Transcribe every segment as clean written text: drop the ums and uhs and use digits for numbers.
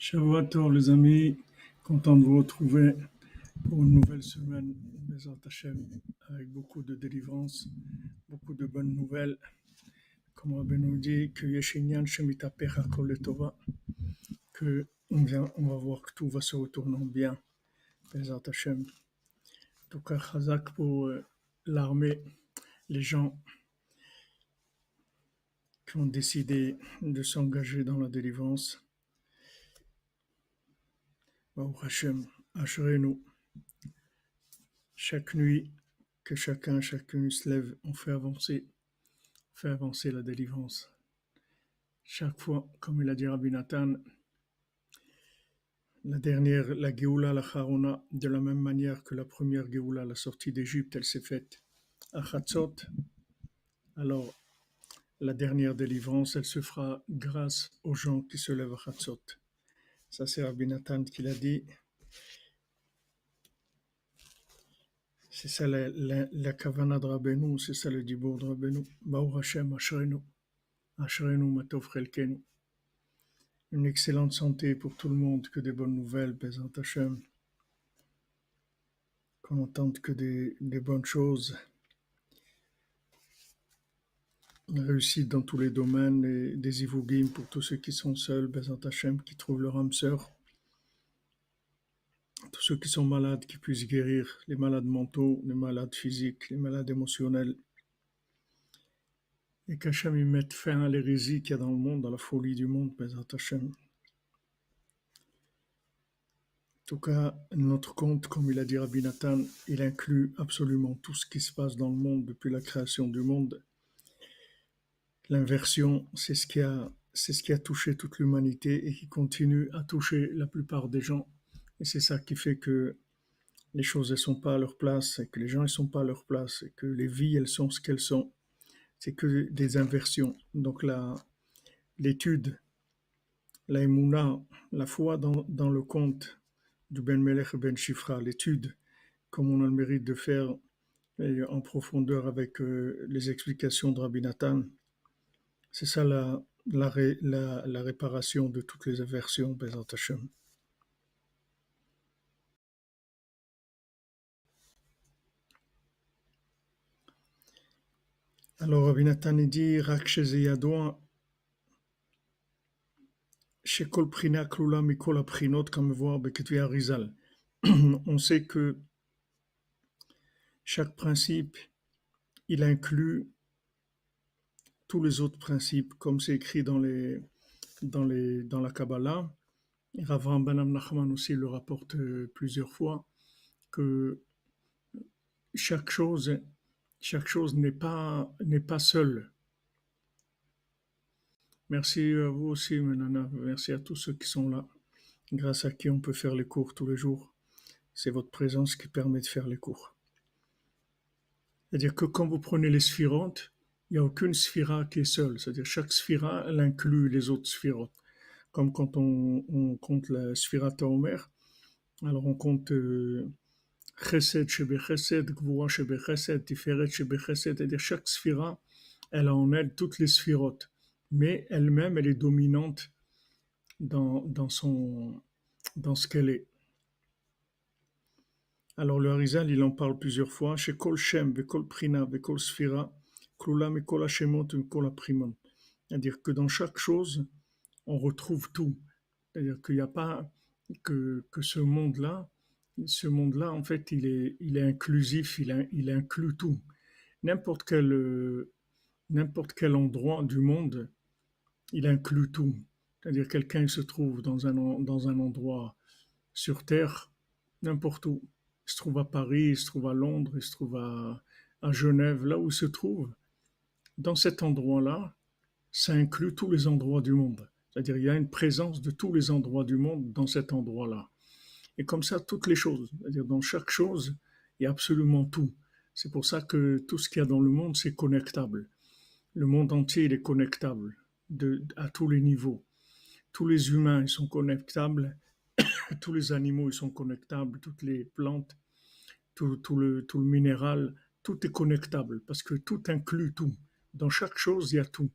Shavuot les amis, content de vous retrouver pour une nouvelle semaine, Bezat Hashem, avec beaucoup de délivrance, beaucoup de bonnes nouvelles. Comme Rabbi nous dit, que Yeshinyan Shemitaper Hakol Letova, que on va voir que tout va se retourner en bien, Bezat Hashem. En tout cas, Chazak pour l'armée, les gens qui ont décidé de s'engager dans la délivrance. Baruch Hashem, assurez-nous. Chaque nuit, que chacune se lève, on fait avancer la délivrance. Chaque fois, comme il a dit Rabbi Nathan, la Géoula, la Charona, de la même manière que la première Géoula, la sortie d'Égypte, elle s'est faite à Chatzot. Alors, la dernière délivrance, elle se fera grâce aux gens qui se lèvent à Chatzot. Ça, c'est Rabbi Nathan qui l'a dit. C'est ça la Kavana de Rabbeinu, c'est ça le Dibour de Rabbeinu. Baruch Hashem, Ashrenu Matov Chelkenu. Une excellente santé pour tout le monde, que des bonnes nouvelles, Bezat Hashem. Qu'on n'entende que des bonnes choses. Réussite dans tous les domaines, et des ivugim pour tous ceux qui sont seuls, Bezat Hashem, qui trouvent leur âme sœur. Tous ceux qui sont malades, qui puissent guérir, les malades mentaux, les malades physiques, les malades émotionnels. Et qu'Hachem y mette fin à l'hérésie qu'il y a dans le monde, à la folie du monde, Bezat Hashem. En tout cas, notre conte, comme il a dit Rabbi Nathan, il inclut absolument tout ce qui se passe dans le monde depuis la création du monde. L'inversion, c'est ce qui a touché toute l'humanité et qui continue à toucher la plupart des gens. Et c'est ça qui fait que les choses ne sont pas à leur place, et que les gens ne sont pas à leur place, et que les vies, elles sont ce qu'elles sont. C'est que des inversions. Donc l'étude, la émouna, la foi dans le conte du Ben Melech et Ben Shifra, l'étude, comme on a le mérite de faire en profondeur avec les explications de Rabbi Nathan, c'est ça la réparation de toutes les aversions, Bezat Hashem. Alors Rabbi Nathan dit, Rak sheze yadoua, shekol prina klula mikol aprinot, comme voir Beketvi Arizal. On sait que chaque principe, il inclut tous les autres principes, comme c'est écrit dans la Kabbalah. Rav Ben Nachman aussi le rapporte plusieurs fois, que chaque chose n'est pas seule. Merci à vous aussi, Menana. Merci à tous ceux qui sont là, grâce à qui on peut faire les cours tous les jours. C'est votre présence qui permet de faire les cours. C'est-à-dire que quand vous prenez les sphirotes, il n'y a aucune sphira qui est seule. C'est-à-dire chaque sphira, elle inclut les autres sphirotes. Comme quand on compte la sphira Taomer, alors on compte Chesed shebe Chesed, Gvura shebe Chesed, Tiferet shebe Chesed, c'est-à-dire chaque sphira, elle a en elle toutes les sphirotes, mais elle-même, elle est dominante dans ce qu'elle est. Alors le Harizal, il en parle plusieurs fois. Chez Kol Shem, Bekol Prina, Bekol Sphira, Klula Mekol Hashemot, Mekol Aprimon. C'est-à-dire que dans chaque chose, on retrouve tout. C'est-à-dire qu'il n'y a pas que ce monde-là, en fait, il est inclusif, il inclut tout. N'importe quel endroit du monde, il inclut tout. C'est-à-dire quelqu'un se trouve dans un endroit sur Terre, n'importe où. Il se trouve à Paris, il se trouve à Londres, il se trouve à Genève, là où il se trouve. Dans cet endroit-là, ça inclut tous les endroits du monde. C'est-à-dire il y a une présence de tous les endroits du monde dans cet endroit-là. Et comme ça, toutes les choses. C'est-à-dire dans chaque chose, il y a absolument tout. C'est pour ça que tout ce qu'il y a dans le monde, c'est connectable. Le monde entier, il est connectable à tous les niveaux. Tous les humains, ils sont connectables. Tous les animaux, ils sont connectables. Toutes les plantes, tout le minéral, tout est connectable parce que tout inclut tout. Dans chaque chose, il y a tout.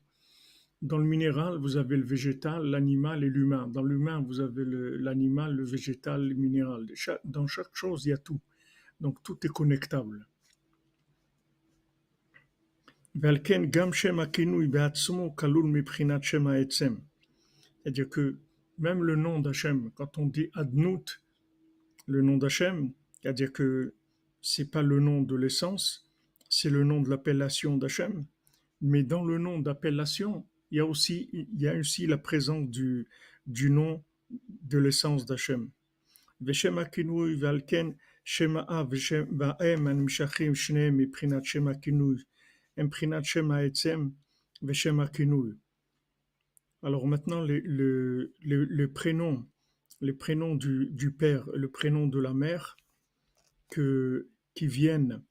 dans le minéral, vous avez le végétal, l'animal et l'humain. Dans l'humain, vous avez l'animal, le végétal, le minéral. Dans chaque chose, il y a tout. Donc tout est connectable. ועל כן גם שם הכינוי בעצמו כלול מבחינת שם העצם. C'est-à-dire que même le nom d'Hachem, quand on dit Adnout, le nom d'Hachem, c'est-à-dire que c'est pas le nom de l'essence, c'est le nom de l'appellation d'Hachem. Mais dans le nom d'appellation, il y a aussi la présence du nom de l'essence d'Hachem. ושם הכינוי ועל כן שם האב והאם הנמשכים שניהם מבחינת שם הכינוי הם מבחינת שם העצם ושם הכינוי. Alors maintenant, les prénoms du père et le prénom de la mère qui viennent,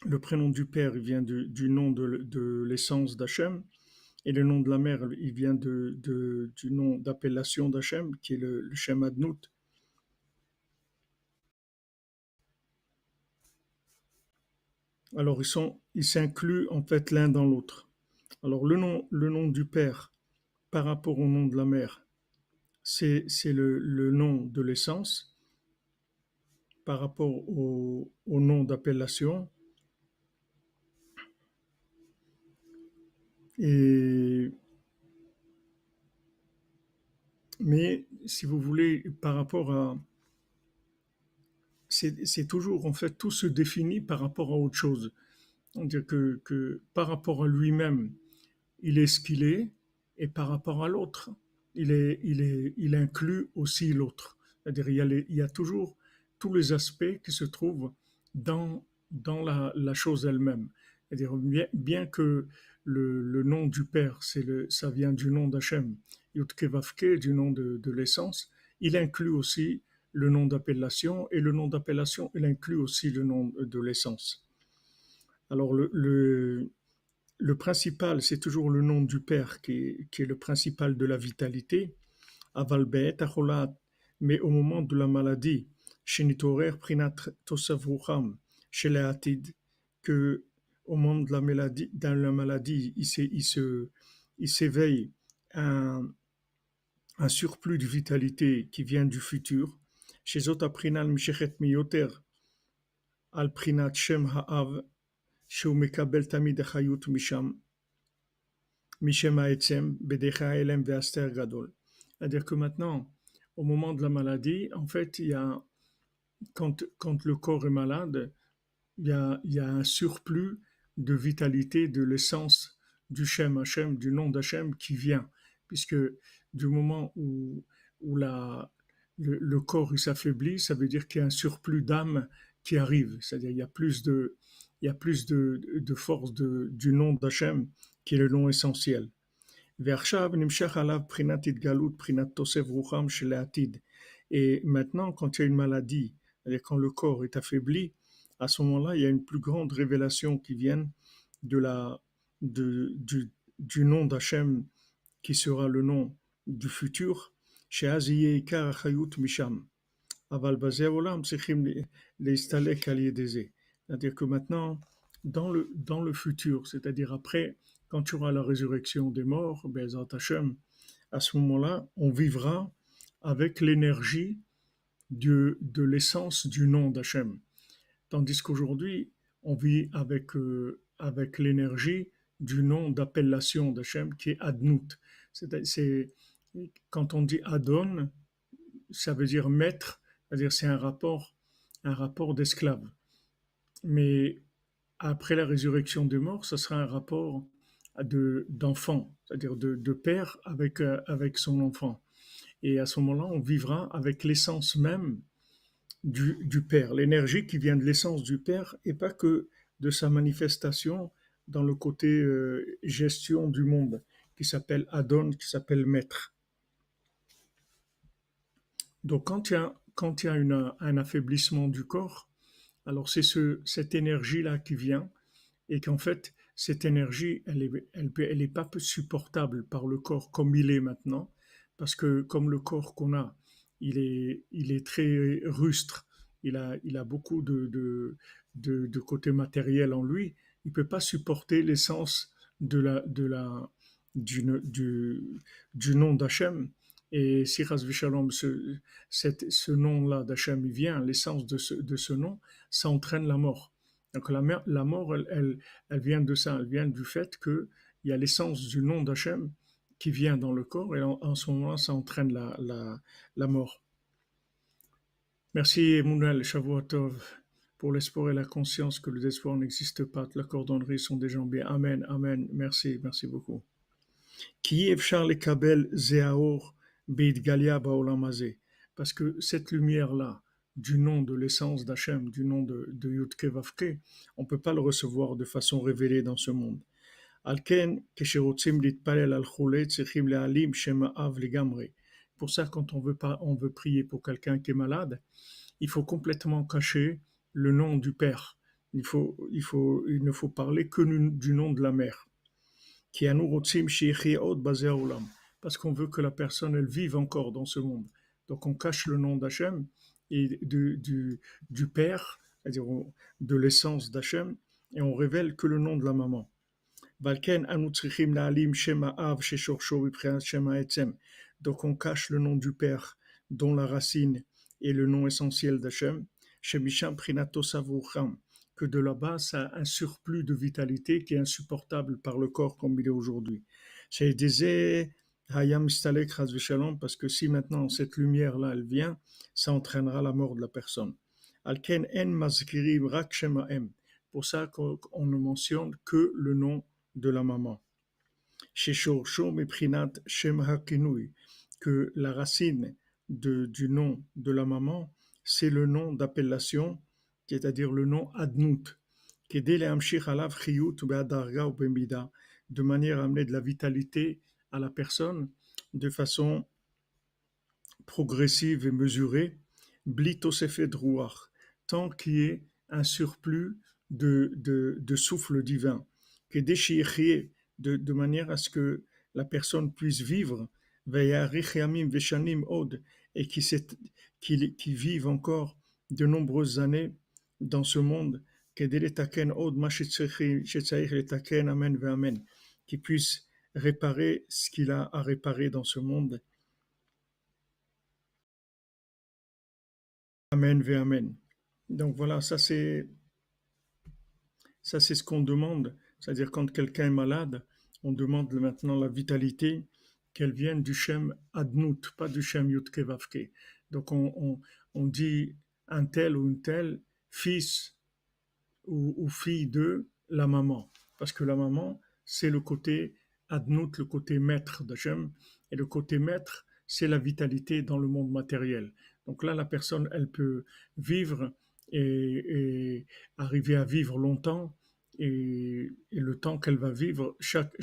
le prénom du père il vient du nom de l'essence d'Hachem et le nom de la mère il vient du nom d'appellation d'Hachem qui est le Shem Adnout. Alors ils s'incluent en fait l'un dans l'autre. Alors le nom du père par rapport au nom de la mère, c'est le nom de l'essence par rapport au nom d'appellation. Et, mais si vous voulez, par rapport à... C'est toujours, en fait, tout se définit par rapport à autre chose. C'est-à-dire que par rapport à lui-même, il est ce qu'il est, et par rapport à l'autre, il inclut aussi l'autre. C'est-à-dire il y a toujours tous les aspects qui se trouvent dans la chose elle-même. C'est-à-dire bien que le nom du Père, ça vient du nom d'Hachem, Yudke Vavke, du nom de l'essence, il inclut aussi le nom d'appellation, et le nom d'appellation, il inclut aussi le nom de l'essence. Alors le principal, c'est toujours le nom du Père qui est le principal de la vitalité. Aval be'et acholat, mais au moment de la maladie, shenitorer prinat tosav rucham, chez les atid, que au moment de la maladie, dans la maladie, il s'éveille un surplus de vitalité qui vient du futur. Chez Zota prinal mishechet miyoter, al prinat shem ha'av, שהוא מקבל תמיד החיות משם העצם, בדרך ההלם והסתר גדול. C'est-à-dire que maintenant, au moment de la maladie, en fait, quand le corps est malade, il y a un surplus de vitalité, de l'essence du Shem Hashem, du nom d'Hachem qui vient. Puisque du moment où le corps il s'affaiblit, ça veut dire qu'il y a un surplus d'âme qui arrive. C'est-à-dire il y a plus de force du nom d'Hachem qui est le nom essentiel. Et maintenant, quand il y a une maladie, c'est-à-dire quand le corps est affaibli, à ce moment-là, il y a une plus grande révélation qui vient du nom d'Hachem qui sera le nom du futur. C'est-à-dire que maintenant, dans le futur, c'est-à-dire après, quand tu auras la résurrection des morts, Bezat Hashem, à ce moment-là, on vivra avec l'énergie de l'essence du nom d'Hachem. Tandis qu'aujourd'hui, on vit avec l'énergie du nom d'appellation d'Hachem qui est Adnout. Quand on dit Adon, ça veut dire maître, c'est-à-dire c'est un rapport d'esclave. Mais après la résurrection des morts, ça sera un rapport d'enfant, c'est-à-dire de père avec son enfant. Et à ce moment-là, on vivra avec l'essence même du Père, l'énergie qui vient de l'essence du Père et pas que de sa manifestation dans le côté gestion du monde, qui s'appelle Adon, qui s'appelle Maître. Donc quand il y a un affaiblissement du corps, alors c'est cette énergie-là qui vient et qu'en fait, cette énergie, elle est pas supportable par le corps comme il est maintenant, parce que comme le corps qu'on a, il est très rustre, il a beaucoup de côté matériel en lui, il peut pas supporter l'essence de du, du, du nom d'Hachem. Et si Ras Shalom, ce nom-là d'Hachem, il vient, l'essence de ce nom, ça entraîne la mort. Donc la mort, elle vient de ça, elle vient du fait qu'il y a l'essence du nom d'Hachem qui vient dans le corps, et en ce moment-là, ça entraîne la mort. Merci Mounel Shavuotov pour l'espoir et la conscience que le désespoir n'existe pas. La cordonnerie sont déjambées. Amen, amen. Merci, merci beaucoup. Qui efchar le kabel zeaor beidgalia baolam hazeh. Parce que cette lumière-là, du nom de l'essence d'Hachem, du nom de Yudke Vavke, on ne peut pas le recevoir de façon révélée dans ce monde. Alken, kesherotzim litpalel al chole, tzrichim le'alim shema av legamre. Pour ça, quand on veut prier pour quelqu'un qui est malade, il faut complètement cacher le nom du père. Il ne faut parler que du nom de la mère. Parce qu'on veut que la personne, elle vive encore dans ce monde. Donc on cache le nom d'Hachem et du père, c'est-à-dire de l'essence d'Hachem, et on révèle que le nom de la maman. Donc on cache le nom du père, dont la racine est le nom essentiel d'Hachem, que de là-bas, ça a un surplus de vitalité qui est insupportable par le corps comme il est aujourd'hui. Parce que si maintenant cette lumière-là, elle vient, ça entraînera la mort de la personne. Pour ça qu'on ne mentionne que le nom de la maman. Que la racine du nom de la maman, c'est le nom d'appellation, c'est-à-dire le nom Adnout, de manière à amener de la vitalité à la personne de façon progressive et mesurée, tant qu'il y ait un surplus de souffle divin, de manière à ce que la personne puisse vivre, et qui vive encore de nombreuses années dans ce monde, qui puisse réparer ce qu'il a à réparer dans ce monde. Amen, amen. Donc voilà, ça c'est ce qu'on demande. C'est-à-dire quand quelqu'un est malade, on demande maintenant la vitalité, qu'elle vienne du Shem Adnout, pas du Shem Yudke Vavke. Donc on dit un tel ou une telle, fils ou fille de la maman. Parce que la maman, c'est le côté Adnout, le côté maître d'Hachem. Et le côté maître, c'est la vitalité dans le monde matériel. Donc là, la personne, elle peut vivre et arriver à vivre longtemps. Et le temps qu'elle va vivre, chaque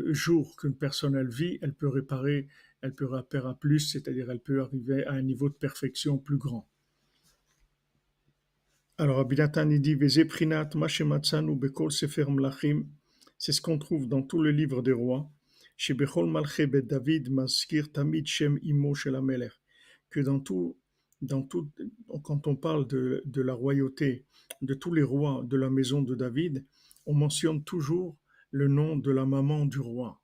jour qu'une personne elle vit, elle peut réparer à plus, c'est-à-dire elle peut arriver à un niveau de perfection plus grand. Alors, Rabbi Nathan il dit Vezeprinat Mashematzanu Bekol Sefer Mlachim, c'est ce qu'on trouve dans tous les livres des rois. Chez Bechol Malche Bet David Maskir Tamid Shem Imo Shel Amelech, que dans tout, quand on parle de la royauté, de tous les rois de la maison de David, on mentionne toujours le nom de la maman du roi.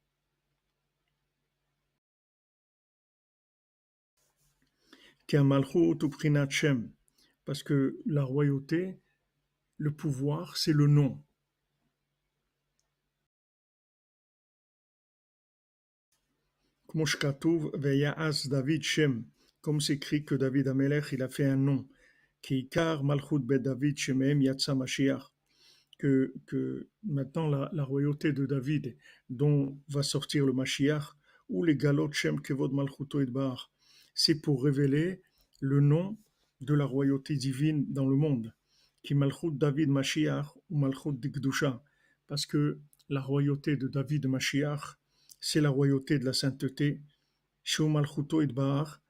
Ki Malchut Uprinat Shem, parce que la royauté, le pouvoir, c'est le nom. Comme David Shem, comme c'est écrit que David Amelech, il a fait un nom, qui Ikar Malchut Bet David Shemem Yatsa Mashiach, que maintenant la royauté de David, dont va sortir le Mashiach, ou les Galot Shem Kevod Malchuto Idbar, c'est pour révéler le nom de la royauté divine dans le monde, qui Malchut David Mashiach ou Malchut Dikdusha, parce que la royauté de David Mashiach, c'est la royauté de la sainteté, Shu Malchuto Idbar,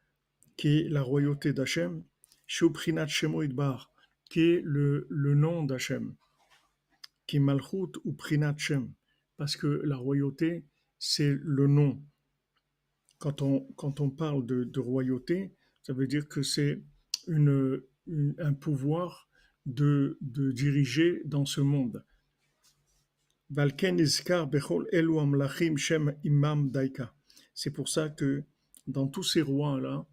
qui est la royauté d'Hachem, Shu Prinat Shemo Idbar, qui est le nom d'Hachem, qui est Malchut ou Prinat Shem, parce que la royauté, c'est le nom. Quand on parle de royauté, ça veut dire que c'est un pouvoir de diriger dans ce monde. Valken izkar bechol elu amlachim shem imam daika. C'est pour ça que dans tous ces rois-là,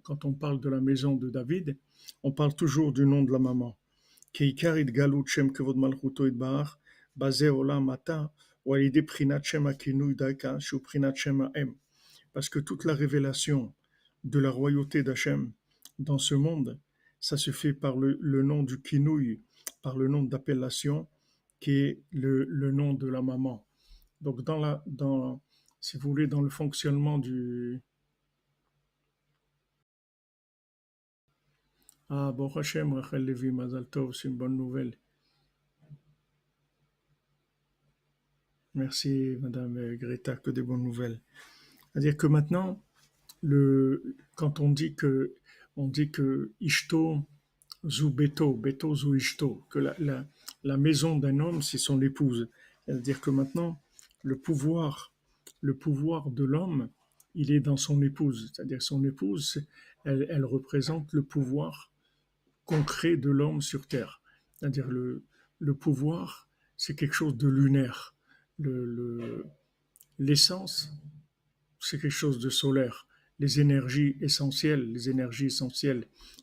quand on parle de la maison de David, on parle toujours du nom de la maman. Keikar galut shem kevod malchuto itbarach, baze olam ata, ou alide prinat shem akinu daika, shu prinat shem ha'em. Parce que toute la révélation de la royauté d'Hachem dans ce monde, ça se fait par le nom du kinouï, par le nom d'appellation qui est le nom de la maman. Donc si vous voulez, dans le fonctionnement du... Ah, bon Hachem, Rachel Levi, Mazal Tov, c'est une bonne nouvelle. Merci, Madame Greta, que des bonnes nouvelles. C'est-à-dire que maintenant, quand on dit que Ishto zu Beto, Beto zu Ishto, que la maison d'un homme, c'est son épouse. C'est-à-dire que maintenant, le pouvoir, le pouvoir de l'homme, il est dans son épouse. C'est-à-dire son épouse, elle représente le pouvoir concret de l'homme sur Terre. C'est-à-dire le pouvoir, c'est quelque chose de lunaire. L'essence, c'est quelque chose de solaire. Les énergies essentielles,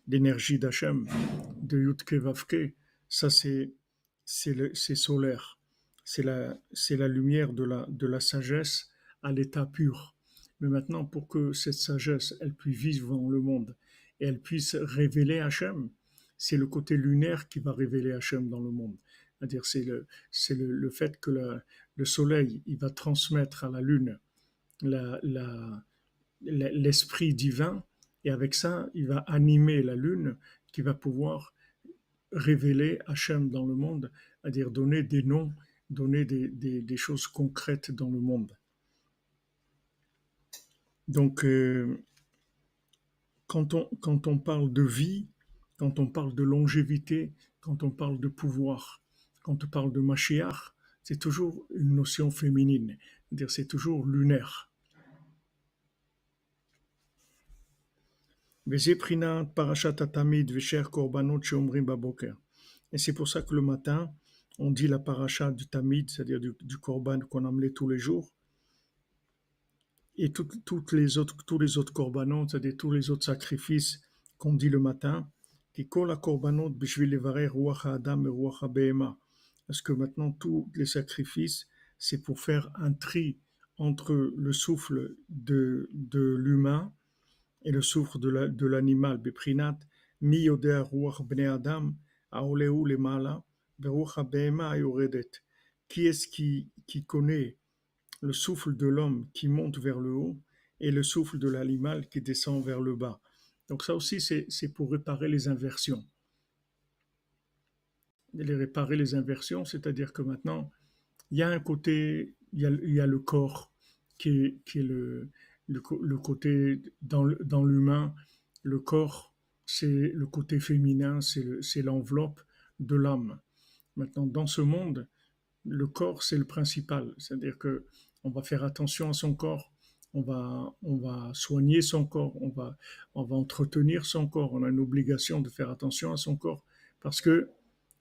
l'énergie d'Hachem, de Yutke Vavke, ça c'est solaire. C'est la lumière de la sagesse à l'état pur. Mais maintenant, pour que cette sagesse, elle puisse vivre dans le monde et elle puisse révéler Hachem, c'est le côté lunaire qui va révéler Hachem dans le monde. C'est-à-dire, le fait que le soleil, il va transmettre à la lune la, la, l'esprit divin, et avec ça, il va animer la lune qui va pouvoir révéler Hachem dans le monde, c'est-à-dire donner des noms, donner des choses concrètes dans le monde. Donc, quand on parle de vie, quand on parle de longévité, quand on parle de pouvoir, quand on parle de Mashiach, c'est toujours une notion féminine, c'est-à-dire c'est toujours lunaire. Et c'est pour ça que le matin, on dit la paracha du tamid, c'est-à-dire du korban qu'on amenait tous les jours, et tous les autres korbanot, c'est-à-dire tous les autres sacrifices qu'on dit le matin, parce que maintenant tous les sacrifices, c'est pour faire un tri entre le souffle de l'humain et le souffle de l'animal. Beprinat mi yodea ruach bnei adam aoleu lemala beruach habehema ayoredet. Qui est-ce qui connaît le souffle de l'homme qui monte vers le haut et le souffle de l'animal qui descend vers le bas? Donc ça aussi, c'est pour réparer les inversions. Réparer les inversions, c'est-à-dire que maintenant, il y a un côté, il y a le corps qui est le côté dans l'humain. Le corps, c'est le côté féminin, c'est l'enveloppe de l'âme. Maintenant, dans ce monde, le corps, c'est le principal. C'est-à-dire que on va faire attention à son corps, on va soigner son corps, on va entretenir son corps. On a une obligation de faire attention à son corps parce que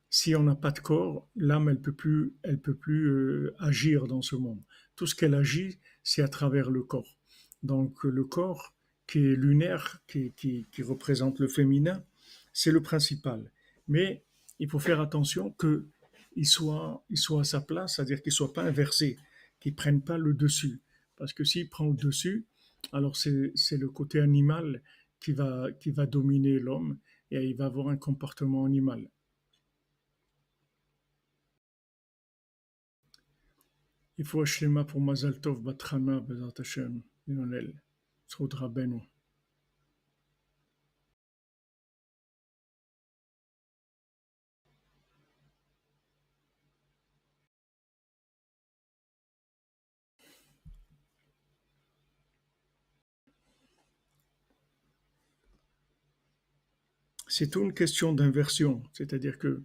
si on n'a pas de corps, l'âme, elle peut plus agir dans ce monde. Tout ce qu'elle agit, c'est à travers le corps. Donc le corps, qui est lunaire, qui représente le féminin, c'est le principal. Mais il faut faire attention qu'il soit à sa place, c'est-à-dire qu'il ne soit pas inversé, qu'il ne prenne pas le dessus. Parce que s'il prend le dessus, alors c'est le côté animal qui va dominer l'homme et il va avoir un comportement animal. Il faut Shlema pour Mazal Tov Batrana Bezat Hashem, Lionel, Tzrut Rabbeinu. C'est tout une question d'inversion, c'est-à-dire que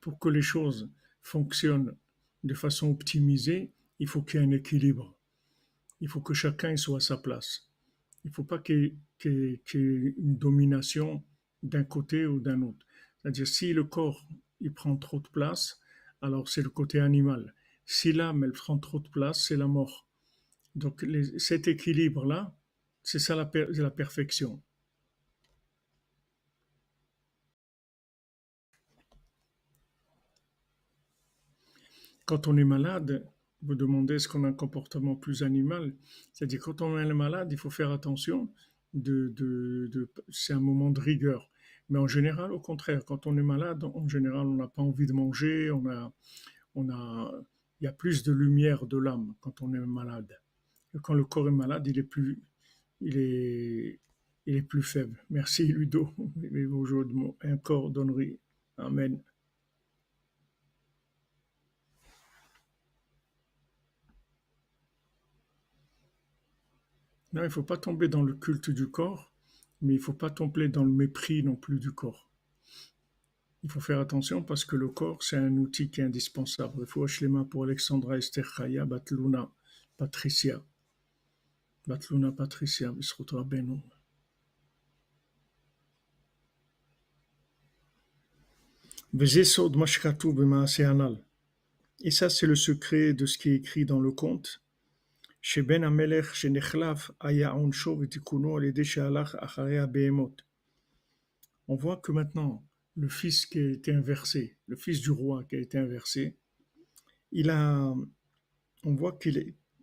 pour que les choses fonctionnent de façon optimisée, il faut qu'il y ait un équilibre. Il faut que chacun soit à sa place. Il ne faut pas qu'il y ait une domination d'un côté ou d'un autre. C'est-à-dire si le corps il prend trop de place, alors c'est le côté animal. Si l'âme, elle prend trop de place, c'est la mort. Donc cet équilibre-là, c'est ça la perfection. Quand on est malade, vous demandez est-ce qu'on a un comportement plus animal. C'est-à-dire quand on est malade, il faut faire attention. C'est un moment de rigueur. Mais en général, au contraire, quand on est malade, en général, on n'a pas envie de manger, il y a plus de lumière de l'âme quand on est malade. Et quand le corps est malade, il est, il est plus faible. Merci Ludo. Et vos jeux de mots. Un corps donnerie. Amen. Non, il ne faut pas tomber dans le culte du corps, mais il ne faut pas tomber dans le mépris non plus du corps. Il faut faire attention parce que le corps, c'est un outil qui est indispensable. Il faut hocher les mains pour Alexandra Esther Chaya, Batluna Patricia. Batluna Patricia, Bisrutra Beno. Vezesod Mashkatu Bemaase Anal. Et ça, c'est le secret de ce qui est écrit dans le conte. Chez Ben Amelech, chez Nechlaf, Aya Onsho, Vitikuno, Alede Shealach, Acharea Behemot. On voit que maintenant, le fils qui a été inversé, le fils du roi qui a été inversé, il a, on voit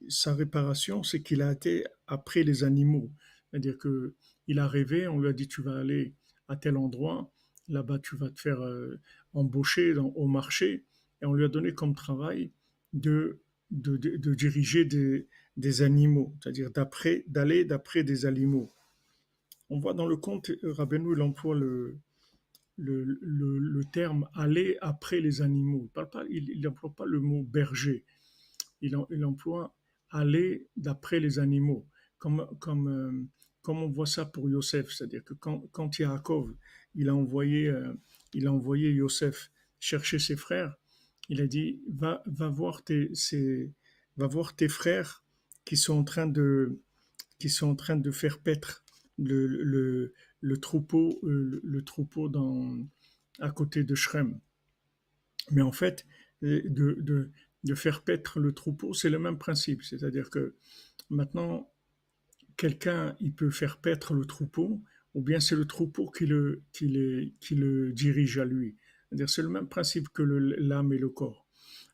sa réparation, c'est qu'il a été après les animaux. C'est-à-dire que il a rêvé, on lui a dit tu vas aller à tel endroit, là-bas tu vas te faire embaucher au marché, et on lui a donné comme travail de diriger des animaux, c'est-à-dire d'aller d'après des animaux. On voit dans le conte, Rabbeinu, il emploie le terme aller après les animaux. Il n'emploie pas le mot berger. Il emploie aller d'après les animaux. Comme on voit ça pour Yosef. C'est-à-dire que quand Yaakov, il a envoyé, il a envoyé Yosef chercher ses frères, il a dit, va voir tes frères qui sont en train de faire paître le, le, le troupeau à côté de Shrem. Mais en fait, de faire paître le troupeau, c'est le même principe. C'est-à-dire que maintenant, quelqu'un, il peut faire paître le troupeau, ou bien c'est le troupeau qui le dirige à lui. C'est-à-dire, c'est le même principe que l'âme et le corps.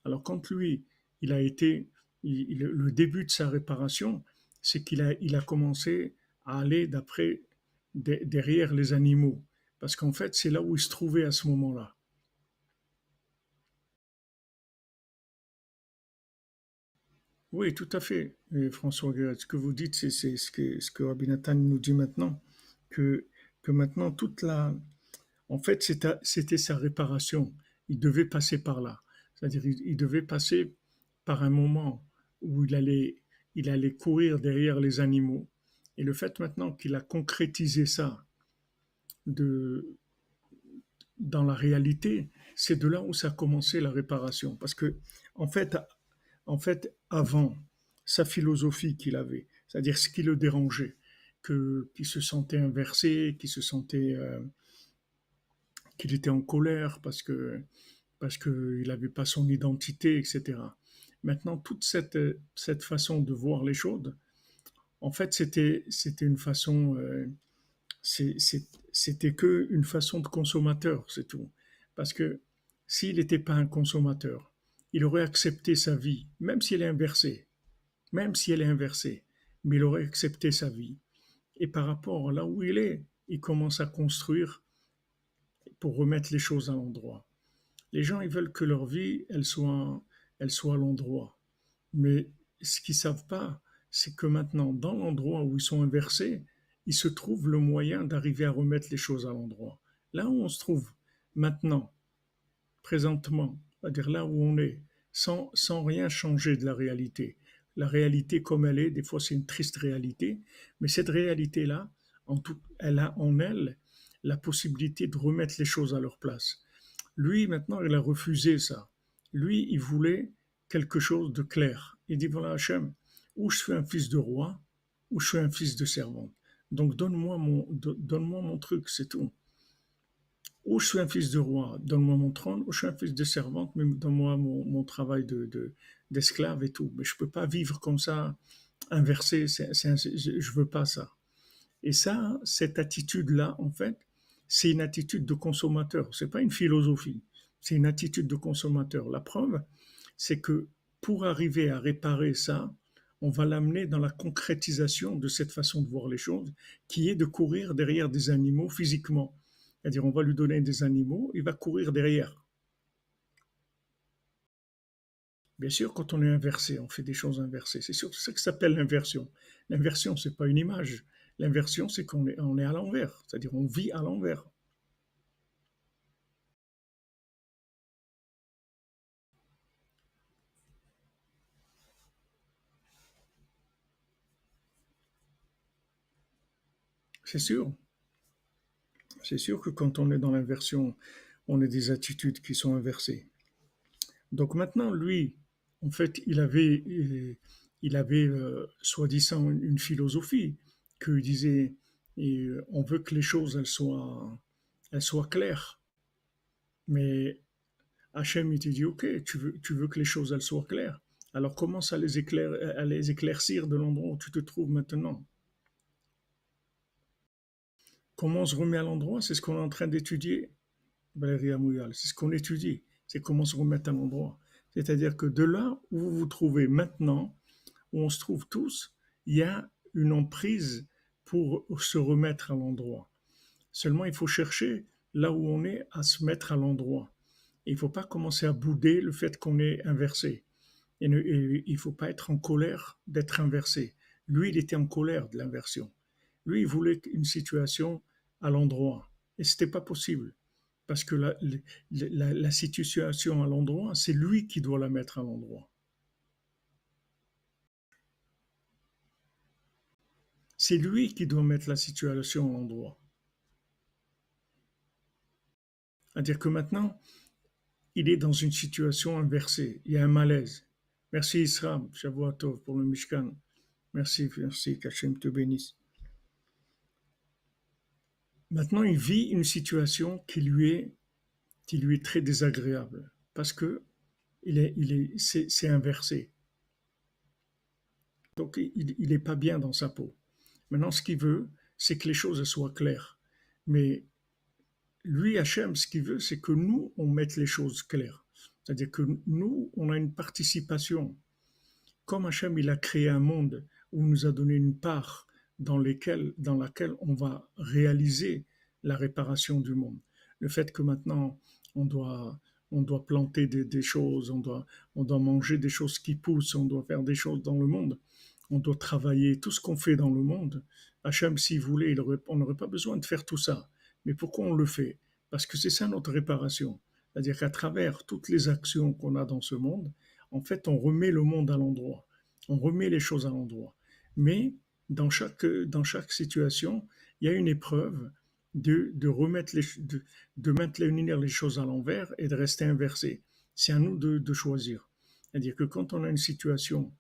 Alors, quand lui, il a été, le début de sa réparation, c'est il a commencé à aller derrière les animaux. Parce qu'en fait, c'est là où il se trouvait à ce moment-là. Oui, tout à fait, François Guéret. Ce que vous dites, c'est ce que Rabbi Nathan nous dit maintenant, que, que maintenant, en fait, c'était sa réparation. Il devait passer par là. C'est-à-dire, il devait passer par un moment où il allait courir derrière les animaux. Et le fait maintenant qu'il a concrétisé ça de, dans la réalité, c'est de là où ça a commencé la réparation. Parce que, en fait, avant, sa philosophie qu'il avait, c'est-à-dire ce qui le dérangeait, qu'il se sentait inversé, qu'il était en colère parce que il n'avait pas son identité, etc. Maintenant, toute cette façon de voir les choses, en fait, c'était une façon, c'était que une façon de consommateur, c'est tout. Parce que s'il n'était pas un consommateur, il aurait accepté sa vie, même si elle est inversée, mais il aurait accepté sa vie. Et par rapport à là où il commence à construire pour remettre les choses à l'endroit. Les gens, ils veulent que leur vie, elle soit à l'endroit. Mais ce qu'ils savent pas, c'est que maintenant, dans l'endroit où ils sont inversés, il se trouve le moyen d'arriver à remettre les choses à l'endroit. Là où on se trouve maintenant, présentement, c'est-à-dire là où on est, sans rien changer de la réalité. La réalité comme elle est, des fois c'est une triste réalité, mais cette réalité-là, elle a en elle la possibilité de remettre les choses à leur place. Lui, maintenant, il a refusé ça. Lui, il voulait quelque chose de clair. Il dit, voilà, Hachem, ou je suis un fils de roi, ou je suis un fils de servante. Donc donne-moi mon truc, c'est tout. ou je suis un fils de roi, donne-moi mon trône, ou je suis un fils de servante, mais donne-moi mon travail d'esclave et tout. Mais je peux pas vivre comme ça, inversé, je veux pas ça. Et ça, cette attitude-là, en fait, c'est une attitude de consommateur. C'est pas une philosophie. C'est une attitude de consommateur. La preuve, c'est que pour arriver à réparer ça, on va l'amener dans la concrétisation de cette façon de voir les choses, qui est de courir derrière des animaux physiquement. C'est-à-dire, on va lui donner des animaux, il va courir derrière. Bien sûr, quand on est inversé, on fait des choses inversées. C'est sûr, c'est ça que ça s'appelle l'inversion. L'inversion, c'est pas une image. L'inversion, c'est on est à l'envers. C'est-à-dire, on vit à l'envers. C'est sûr. C'est sûr que quand on est dans l'inversion, on a des attitudes qui sont inversées. Donc maintenant, lui, en fait, il avait soi-disant une philosophie qu'il disait, on veut que les choses elles soient claires. Mais Hachem, il te dit, ok, tu veux que les choses elles soient claires. Alors commence à les éclaircir de l'endroit où tu te trouves maintenant. Comment on se remet à l'endroit, c'est ce qu'on est en train d'étudier, Valérie Amouyal. C'est ce qu'on étudie, c'est comment se remettre à l'endroit. C'est-à-dire que de là où vous vous trouvez maintenant, où on se trouve tous, il y a une emprise pour se remettre à l'endroit. Seulement, il faut chercher là où on est à se mettre à l'endroit. Il ne faut pas commencer à bouder le fait qu'on est inversé. Et il ne faut pas être en colère d'être inversé. Lui, il était en colère de l'inversion. Lui, il voulait une situation à l'endroit. Et ce n'était pas possible. Parce que la situation à l'endroit, c'est lui qui doit la mettre à l'endroit. C'est lui qui doit mettre la situation à l'endroit. C'est-à-dire que maintenant, il est dans une situation inversée. Il y a un malaise. Merci Isram, Shavuot pour le Mishkan. Merci, merci, qu'Hachem te bénisse. Maintenant, il vit une situation qui lui est très désagréable parce que c'est inversé. Donc, il n'est pas bien dans sa peau. Maintenant, ce qu'il veut, c'est que les choses soient claires. Mais lui, Hachem, ce qu'il veut, c'est que nous, on mette les choses claires. C'est-à-dire que nous, on a une participation. Comme Hachem, il a créé un monde où il nous a donné une part dans laquelle on va réaliser la réparation du monde. Le fait que maintenant, on doit, on doit planter des choses, on doit manger des choses qui poussent, on doit faire des choses dans le monde, on doit travailler, tout ce qu'on fait dans le monde. Hachem, s'il voulait, on n'aurait pas besoin de faire tout ça. Mais pourquoi on le fait? Parce que c'est ça notre réparation. C'est-à-dire qu'à travers toutes les actions qu'on a dans ce monde, en fait, on remet le monde à l'endroit. On remet les choses à l'endroit. Mais dans chaque situation, il y a une épreuve de remettre de maintenir les choses à l'envers et de rester inversé. C'est à nous de choisir. C'est-à-dire que quand on a une situation,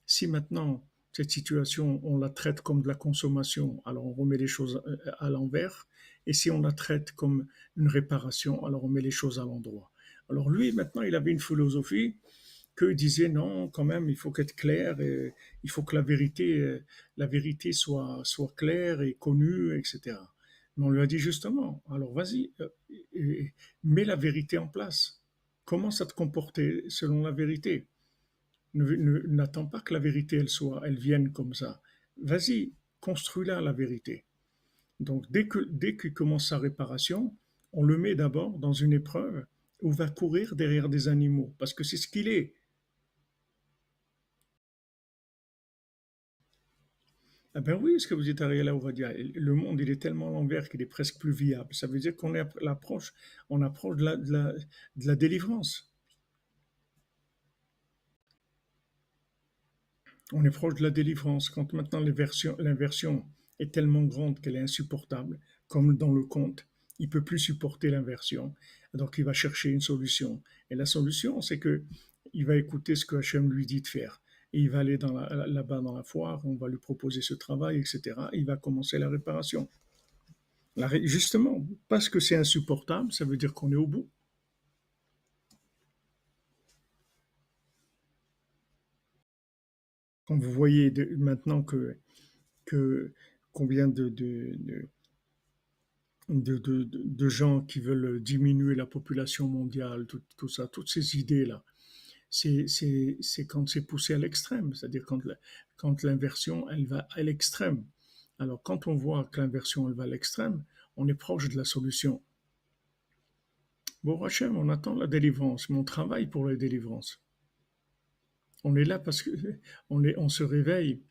si maintenant cette situation, on la traite comme de la consommation, alors on remet les choses à l'envers. Et si on la traite comme une réparation, alors on met les choses à l'endroit. Alors lui, maintenant, il avait une philosophie que disait non, quand même, il faut qu'être clair, et il faut que la vérité soit claire et connue, etc. Mais on lui a dit justement, alors vas-y, mets la vérité en place. Commence à te comporter selon la vérité. N'attends pas que la vérité elle vienne comme ça. Vas-y, construis-la la vérité. Donc dès qu'il commence sa réparation, on le met d'abord dans une épreuve où il va courir derrière des animaux, parce que c'est ce qu'il est. Ah ben oui, ce que vous dites Ariel Ovadia, le monde il est tellement à l'envers qu'il est presque plus viable. Ça veut dire qu'on est on approche de la délivrance. On est proche de la délivrance. Quand maintenant l'inversion est tellement grande qu'elle est insupportable, comme dans le conte, il peut plus supporter l'inversion. Donc il va chercher une solution. Et la solution, c'est que il va écouter ce que Hachem lui dit de faire. Et il va aller là-bas dans la foire, on va lui proposer ce travail, etc. Et il va commencer la réparation. Justement, parce que c'est insupportable, ça veut dire qu'on est au bout. Quand vous voyez maintenant que combien de gens qui veulent diminuer la population mondiale, tout ça, toutes ces idées-là, c'est quand c'est poussé à l'extrême, c'est-à-dire quand l'inversion, elle va à l'extrême. Alors quand on voit que l'inversion, elle va à l'extrême, on est proche de la solution. Bon, Hachem, on attend la délivrance, mais on travaille pour la délivrance. On est là parce que on se réveille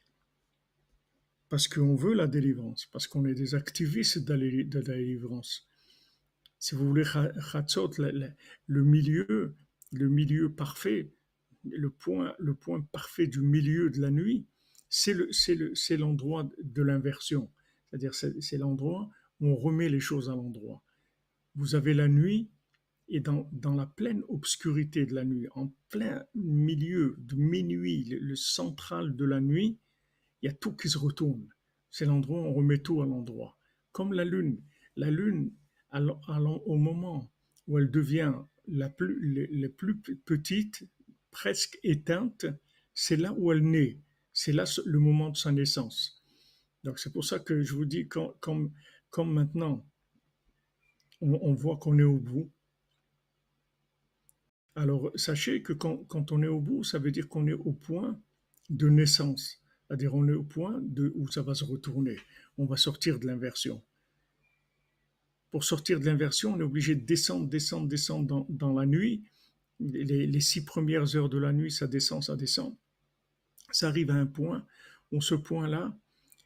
parce qu'on veut la délivrance, parce qu'on est des activistes de la délivrance. Si vous voulez, Chatzot, le milieu parfait, le point parfait du milieu de la nuit, c'est l'endroit de l'inversion. C'est-à-dire, c'est l'endroit où on remet les choses à l'endroit. Vous avez la nuit, et dans la pleine obscurité de la nuit, en plein milieu de minuit, le central de la nuit, il y a tout qui se retourne. C'est l'endroit où on remet tout à l'endroit. Comme la Lune. La Lune, au moment où elle devient la plus petite, presque éteinte, c'est là où elle naît. C'est là le moment de sa naissance. Donc c'est pour ça que je vous dis, comme maintenant, on voit qu'on est au bout. Alors sachez que quand on est au bout, ça veut dire qu'on est au point de naissance. C'est-à-dire on est au point où ça va se retourner. On va sortir de l'inversion. Pour sortir de l'inversion, on est obligé de descendre, descendre, descendre dans la nuit. Les 6 premières heures de la nuit, ça descend, ça descend. Ça arrive à un point où ce point-là,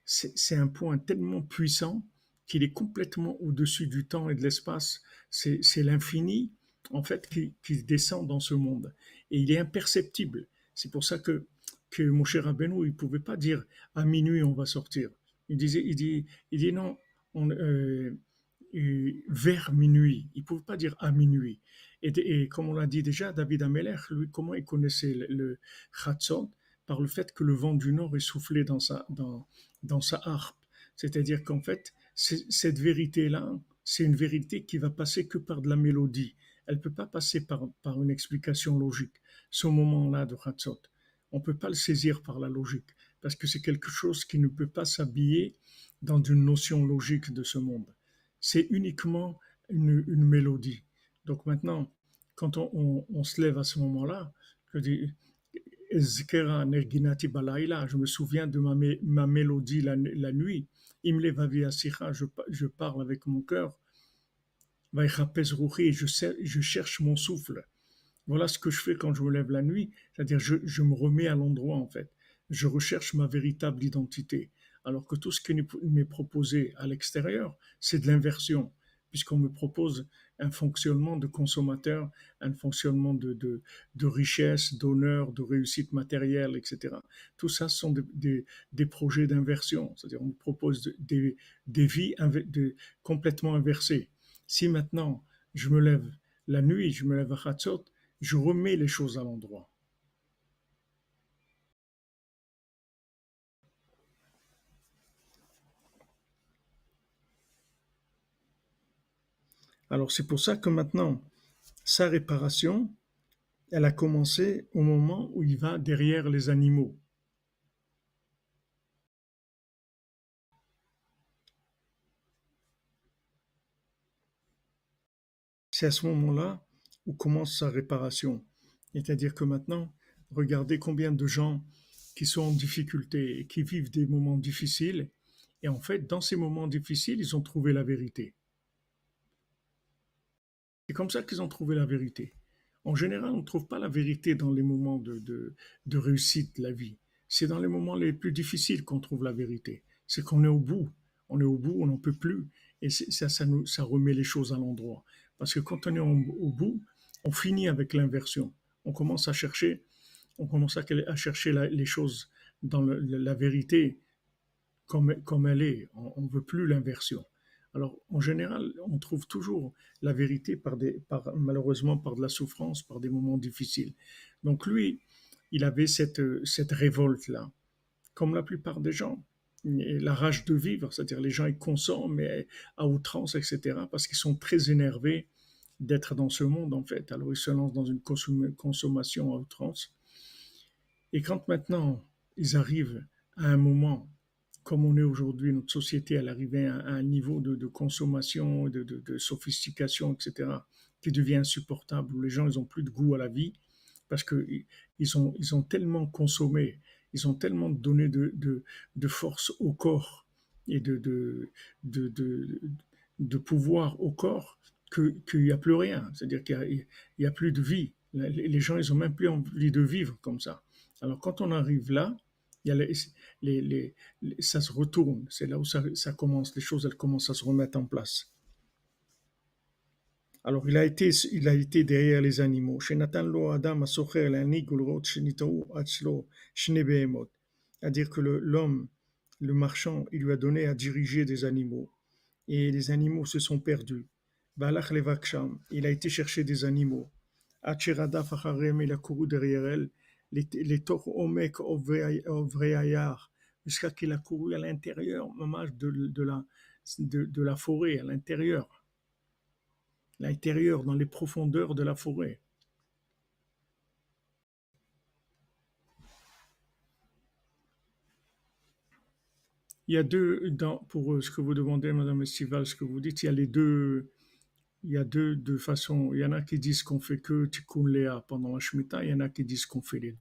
c'est un point tellement puissant qu'il est complètement au-dessus du temps et de l'espace. C'est l'infini, en fait, qui descend dans ce monde. Et il est imperceptible. C'est pour ça que mon cher Rabbeinu, il ne pouvait pas dire à minuit on va sortir. Il dit non, vers minuit. Il ne pouvait pas dire à minuit. Et comme on l'a dit déjà, David Ameller, lui, comment il connaissait le Chatzot? Par le fait que le vent du nord est soufflé dans sa harpe. C'est-à-dire qu'en fait, cette vérité-là, c'est une vérité qui va passer que par de la mélodie. Elle ne peut pas passer par une explication logique. Ce moment-là de Hatzot, on ne peut pas le saisir par la logique, parce que c'est quelque chose qui ne peut pas s'habiller dans une notion logique de ce monde. C'est uniquement une mélodie. Donc maintenant, quand on se lève à ce moment-là, je dis, Ezkera Nerginati Balaïla, je me souviens de ma mélodie la nuit. Imlevavi Asira, je parle avec mon cœur. Vaïchapez Rouhi, je cherche mon souffle. Voilà ce que je fais quand je me lève la nuit, c'est-à-dire je me remets à l'endroit en fait. Je recherche ma véritable identité. Alors que tout ce qui m'est proposé à l'extérieur, c'est de l'inversion, puisqu'on me propose un fonctionnement de consommateur, un fonctionnement de richesse, d'honneur, de réussite matérielle, etc. Tout ça sont des projets d'inversion, c'est-à-dire on me propose des vies complètement inversées. Si maintenant je me lève la nuit, je me lève à Hatzot, je remets les choses à l'endroit. Alors c'est pour ça que maintenant, sa réparation, elle a commencé au moment où il va derrière les animaux. C'est à ce moment-là où commence sa réparation. C'est-à-dire que maintenant, regardez combien de gens qui sont en difficulté et qui vivent des moments difficiles. Et en fait, dans ces moments difficiles, ils ont trouvé la vérité. C'est comme ça qu'ils ont trouvé la vérité. En général, on ne trouve pas la vérité dans les moments de réussite de la vie. C'est dans les moments les plus difficiles qu'on trouve la vérité. C'est qu'on est au bout. On est au bout, on n'en peut plus. Et ça remet les choses à l'endroit. Parce que quand on est au bout, on finit avec l'inversion. On commence à chercher, à chercher les choses dans la vérité comme elle est. On ne veut plus l'inversion. Alors, en général, on trouve toujours la vérité malheureusement par de la souffrance, par des moments difficiles. Donc lui, il avait cette révolte-là, comme la plupart des gens. la rage de vivre, c'est-à-dire les gens ils consomment mais à outrance, etc., parce qu'ils sont très énervés d'être dans ce monde en fait. Alors ils se lancent dans une consommation à outrance. Et quand maintenant ils arrivent à un moment, comme on est aujourd'hui, notre société, elle arrivait à un niveau de consommation, de sophistication, etc., qui devient insupportable, où les gens, ils ont plus de goût à la vie, parce que ils ont tellement consommé, ils ont tellement donné de force au corps et de, de, de pouvoir au corps qu'il n'y a plus rien. C'est-à-dire qu'il y a plus de vie. Les gens, ils ont même plus envie de vivre comme ça. Alors quand on arrive là, il y a les, les, ça se retourne. C'est là où ça commence, les choses, elles commencent à se remettre en place. Alors, il a été derrière les animaux. Shenatan lo adam asocher la'ani gulrot shenitau atzlo shne behemot. C'est-à-dire que l'homme, le marchand, il lui a donné à diriger des animaux. Et les animaux se sont perdus. Balach levaksham, il a été chercher des animaux. Achirada facharem, il a couru derrière elle. Les tor omek ovreayar, jusqu'à qu'il a couru à l'intérieur, de la forêt, à l'intérieur, dans les profondeurs de la forêt. Il y a pour ce que vous demandez, Madame Estival, ce que vous dites, il y a deux façons. Il y en a qui disent qu'on fait que Tikkun Léa pendant la Shemitah, il y en a qui disent qu'on fait les deux.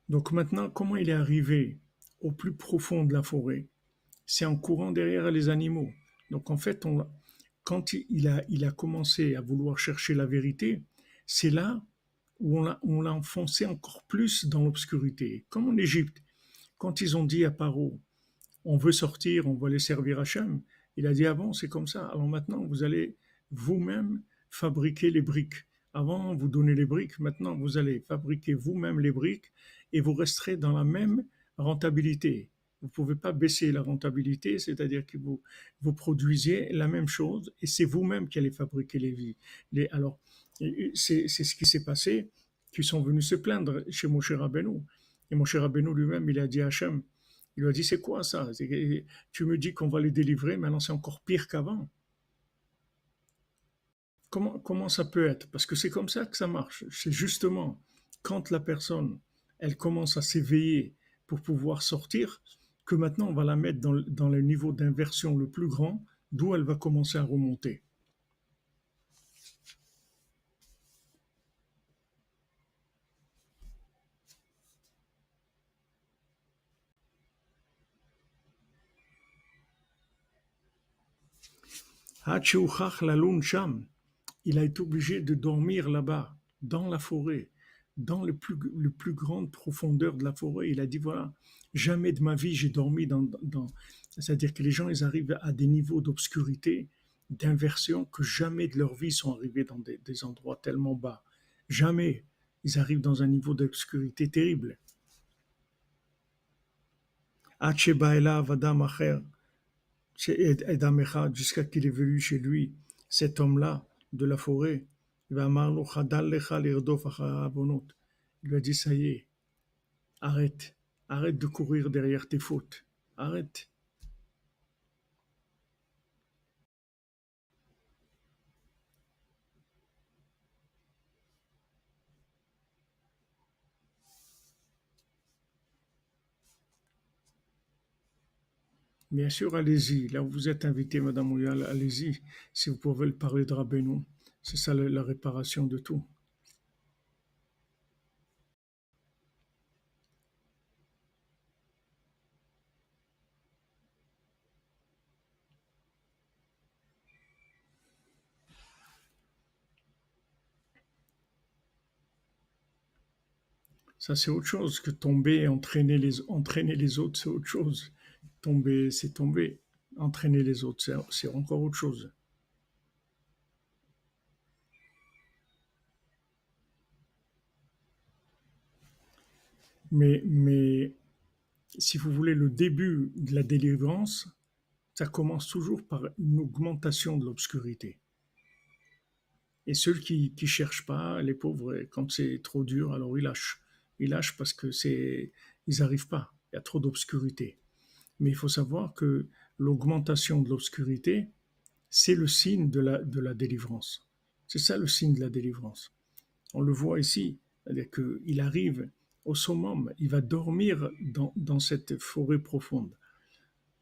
Donc maintenant, comment il est arrivé au plus profond de la forêt? C'est en courant derrière les animaux. Donc en fait, quand il a commencé à vouloir chercher la vérité, c'est là où on l'a enfoncé encore plus dans l'obscurité. Comme en Égypte, quand ils ont dit à Paro, on veut sortir, on va aller servir Hachem, il a dit, ah bon, c'est comme ça. Alors maintenant, vous allez vous-même fabriquer les briques. Avant, vous donnez les briques, maintenant, vous allez fabriquer vous-même les briques et vous resterez dans la même rentabilité. Vous ne pouvez pas baisser la rentabilité, c'est-à-dire que vous produisez la même chose et c'est vous-même qui allez fabriquer les vies. Alors, c'est ce qui s'est passé, qui sont venus se plaindre chez Moshe Rabbeinu. Et Moshe Rabbeinu lui-même, il a dit à Hachem, il lui a dit, c'est quoi ça? Tu me dis qu'on va les délivrer, maintenant c'est encore pire qu'avant. Comment ça peut être? Parce que c'est comme ça que ça marche. C'est justement quand la personne, elle commence à s'éveiller pour pouvoir sortir, que maintenant on va la mettre dans le niveau d'inversion le plus grand, d'où elle va commencer à remonter. Hachiuchach lalun sham. Il a été obligé de dormir là-bas, dans la forêt, dans le plus grande profondeur de la forêt. Il a dit, voilà, jamais de ma vie j'ai dormi c'est-à-dire que les gens, ils arrivent à des niveaux d'obscurité, d'inversion, que jamais de leur vie sont arrivés dans des endroits tellement bas. Jamais. Ils arrivent dans un niveau d'obscurité terrible. Jusqu'à qu'il est venu chez lui, cet homme-là de la forêt, il lui a dit, ça y est, arrête, arrête de courir derrière tes fautes, arrête. Bien sûr, allez-y, là où vous êtes invité, Madame Ouyal, allez-y, si vous pouvez le parler de Rabbeinu, c'est ça la réparation de tout. Ça, c'est autre chose que tomber, entraîner les autres, c'est autre chose. Tomber, c'est tomber. Entraîner les autres, c'est encore autre chose. Mais si vous voulez, le début de la délivrance, ça commence toujours par une augmentation de l'obscurité. Et ceux qui cherchent pas, les pauvres, quand c'est trop dur, alors ils lâchent. Ils lâchent parce que ils n'arrivent pas. Il y a trop d'obscurité. Mais il faut savoir que l'augmentation de l'obscurité, c'est le signe de la délivrance. C'est ça le signe de la délivrance. On le voit ici, c'est-à-dire qu'il arrive au summum, il va dormir dans cette forêt profonde.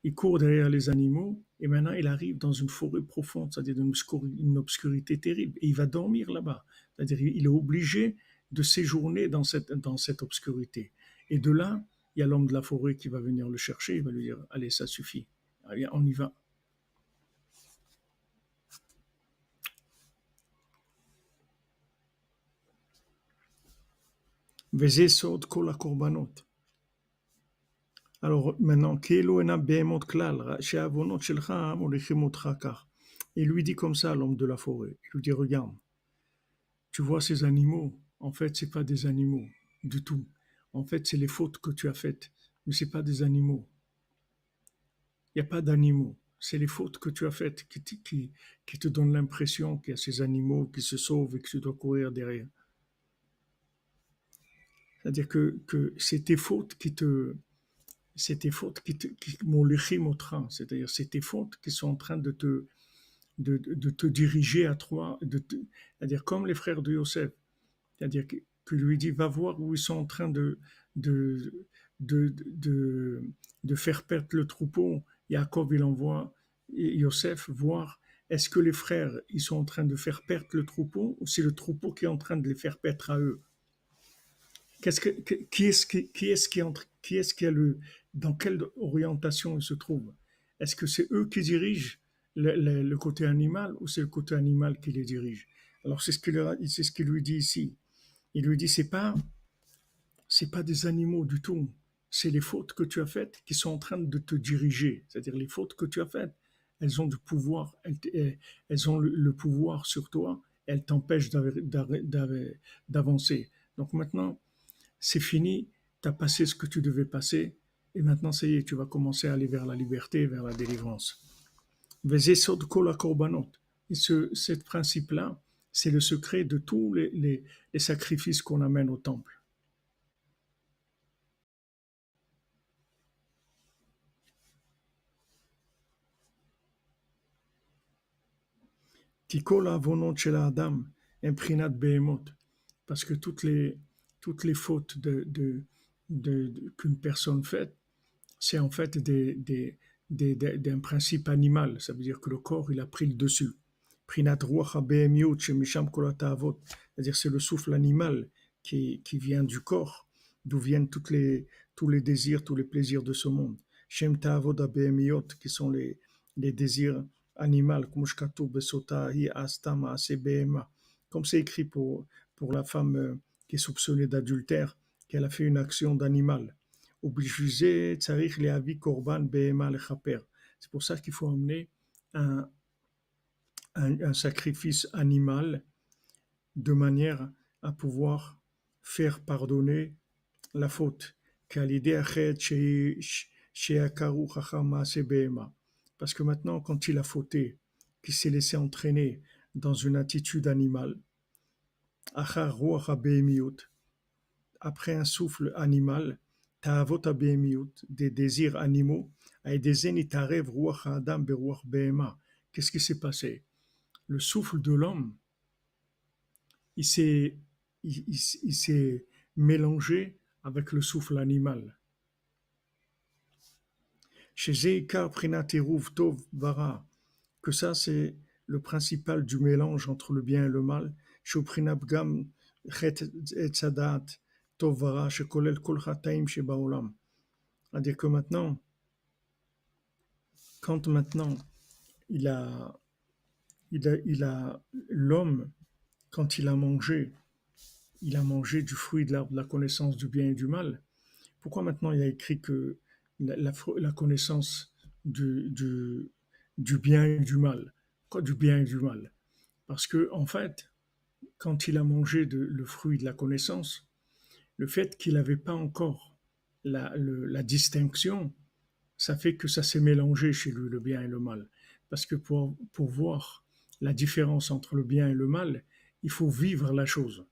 Il court derrière les animaux et maintenant il arrive dans une forêt profonde, c'est-à-dire une obscurité terrible. Et il va dormir là-bas. C'est-à-dire il est obligé de séjourner dans cette obscurité. Et de là, il y a l'homme de la forêt qui va venir le chercher, il va lui dire, allez, ça suffit, allez, on y va. וזה סוד כל הקורבנות. Alors maintenant, כאילו אינם בהמות כלל, שהעוונות שלך מוליכים אותך כך. Il lui dit comme ça à l'homme de la forêt. Il lui dit, regarde, tu vois ces animaux, en fait, c'est pas des animaux du tout. En fait, c'est les fautes que tu as faites, mais c'est pas des animaux. Il n'y a pas d'animaux. C'est les fautes que tu as faites qui te donnent l'impression qu'il y a ces animaux qui se sauvent et que tu dois courir derrière. C'est-à-dire que c'est tes fautes c'est tes fautes qui m'ont au train. C'est-à-dire c'est tes fautes qui sont en train de te diriger à toi, c'est-à-dire comme les frères de Yosef. C'est-à-dire que lui dit, va voir où ils sont en train de, de, de, de faire perdre le troupeau. Jacob, il envoie Yosef voir est-ce que les frères, ils sont en train de faire perdre le troupeau ou c'est le troupeau qui est en train de les faire perdre à eux. Qui est-ce qui a dans quelle orientation ils se trouvent? Est-ce que c'est eux qui dirigent le côté animal ou c'est le côté animal qui les dirige? Alors c'est ce qu'il lui dit ici. Il lui dit c'est pas des animaux du tout. C'est les fautes que tu as faites qui sont en train de te diriger. C'est-à-dire les fautes que tu as faites, elles ont du pouvoir, elles ont le pouvoir sur toi, elles t'empêchent d'avancer. Donc maintenant, c'est fini, tu as passé ce que tu devais passer, et maintenant, ça y est, tu vas commencer à aller vers la liberté, vers la délivrance. Vezesod kol korbanot. Et ce principe-là, c'est le secret de tous les sacrifices qu'on amène au temple. Tikol avonot shel adam imprinat behemot. Parce que toutes les fautes qu'une personne fait, c'est en fait d'un principe animal. Ça veut dire que le corps, il a pris le dessus. Prinat ruach ha-behemiut shemisham kol ha-ta'avot. C'est-à-dire c'est le souffle animal qui vient du corps, d'où viennent tous les désirs, tous les plaisirs de ce monde. Shem ta'avot ha-behemiot, qui sont les désirs animaux, comme shkatu besota hi asta ma'ase behema. Comme c'est écrit pour la femme qui est soupçonnée d'adultère, qu'elle a fait une action d'animal. C'est pour ça qu'il faut amener un sacrifice animal de manière à pouvoir faire pardonner la faute. Parce que maintenant, quand il a fauté, qu'il s'est laissé entraîner dans une attitude animale, après un souffle animal, des désirs animaux, qu'est-ce qui s'est passé? Le souffle de l'homme, il s'est, il s'est mélangé avec le souffle animal. Chez Tov Bara, que ça c'est le principal du mélange entre le bien et le mal. Shoprinabgam Chet Etzadat Tov Vara, Shekolel Kol Chataim Shebaolam. C'est-à-dire que maintenant, quand maintenant il a, l'homme, quand il a mangé du fruit de l'arbre de la connaissance du bien et du mal. Pourquoi maintenant il y a écrit que la connaissance du bien et du mal? Pourquoi du bien et du mal? Parce que, en fait, quand il a mangé le fruit de la connaissance, le fait qu'il n'avait pas encore la distinction, ça fait que ça s'est mélangé chez lui, le bien et le mal. Parce que pour voir la différence entre le bien et le mal, il faut vivre la chose.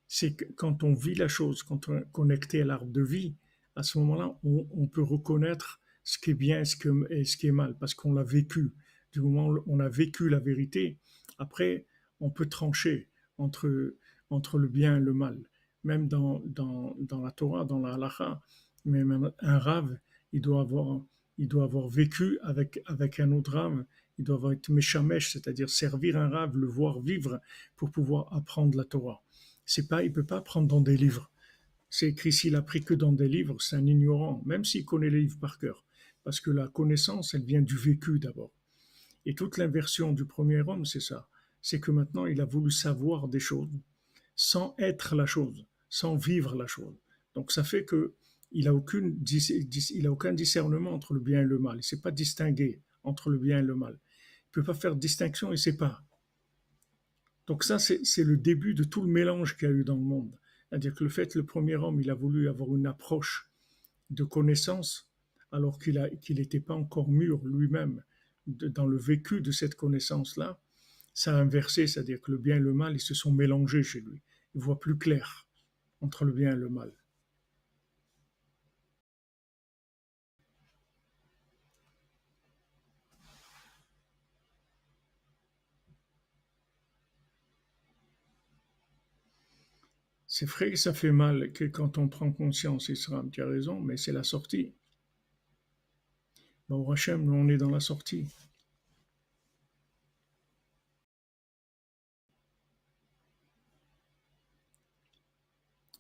C'est que quand on vit la chose, quand on est connecté à l'arbre de vie, à ce moment-là, on peut reconnaître ce qui est bien et ce qui est mal, parce qu'on l'a vécu. Du moment où on a vécu la vérité, après, on peut trancher entre, entre le bien et le mal. Même dans la Torah, dans la Halakha, même un rave, il doit avoir, il doit avoir vécu avec un autre rave, il doit avoir été meshamesh, c'est-à-dire servir un rave, le voir vivre pour pouvoir apprendre la Torah. C'est pas, il peut pas apprendre dans des livres. C'est écrit s'il a pris que dans des livres, c'est un ignorant, même s'il connaît les livres par cœur. Parce que la connaissance, elle vient du vécu d'abord. Et toute l'inversion du premier homme, c'est ça. C'est que maintenant, il a voulu savoir des choses sans être la chose, sans vivre la chose. Donc ça fait que il a aucun discernement entre le bien et le mal. Il ne sait pas distinguer entre le bien et le mal. Il ne peut pas faire de distinction, il ne sait pas. Donc ça, c'est le début de tout le mélange qu'il y a eu dans le monde. C'est-à-dire que le premier homme, il a voulu avoir une approche de connaissance, alors qu'il n'était pas encore mûr lui-même dans le vécu de cette connaissance-là. Ça a inversé, c'est-à-dire que le bien et le mal, ils se sont mélangés chez lui. Il voit plus clair entre le bien et le mal. C'est vrai que ça fait mal que quand on prend conscience, Isram, tu as raison, mais c'est la sortie. Bon, au Hachem, nous, on est dans la sortie.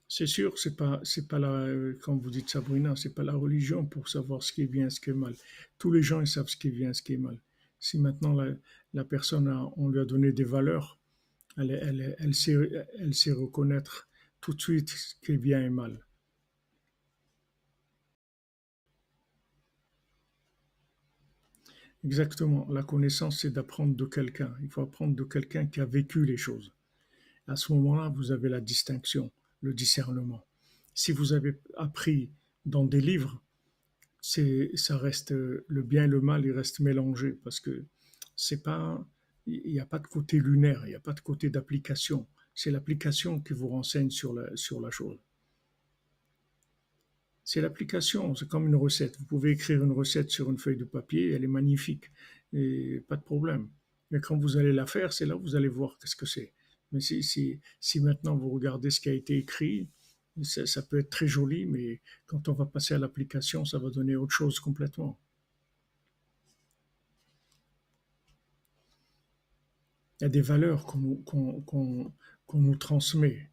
C'est sûr, c'est pas la, comme vous dites Sabrina, c'est pas la religion pour savoir ce qui est bien, ce qui est mal. Tous les gens, ils savent ce qui est bien, ce qui est mal. Si maintenant la personne, on lui a donné des valeurs, elle sait reconnaître tout de suite ce qui est bien et mal. Exactement. La connaissance, c'est d'apprendre de quelqu'un. Il faut apprendre de quelqu'un qui a vécu les choses. À ce moment-là, vous avez la distinction, le discernement. Si vous avez appris dans des livres, ça reste le bien et le mal, ils restent mélangés parce que c'est pas, il n'y a pas de côté lunaire, il n'y a pas de côté d'application. C'est l'application qui vous renseigne sur la chose. C'est l'application, c'est comme une recette. Vous pouvez écrire une recette sur une feuille de papier, elle est magnifique, et pas de problème. Mais quand vous allez la faire, c'est là où vous allez voir qu'est-ce que c'est. Mais si maintenant vous regardez ce qui a été écrit, ça peut être très joli, mais quand on va passer à l'application, ça va donner autre chose complètement. Il y a des valeurs qu'on nous transmet.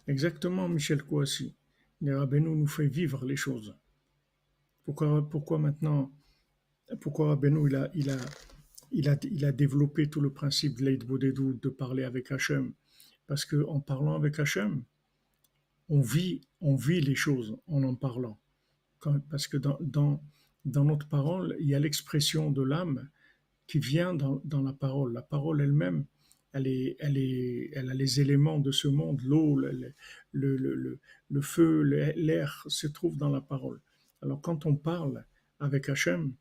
Exactement, Michel Kouassi. Les rabbins nous fait vivre les choses. Pourquoi maintenant, pourquoi Rabbeinu, il a développé tout le principe de l'Eid Bodedou, de parler avec Hachem. Parce qu'en parlant avec Hachem, on vit les choses en parlant. Parce que dans notre parole, il y a l'expression de l'âme qui vient dans la parole. La parole elle-même, elle a les éléments de ce monde, l'eau, le feu, l'air se trouvent dans la parole. Alors quand on parle avec Hachem,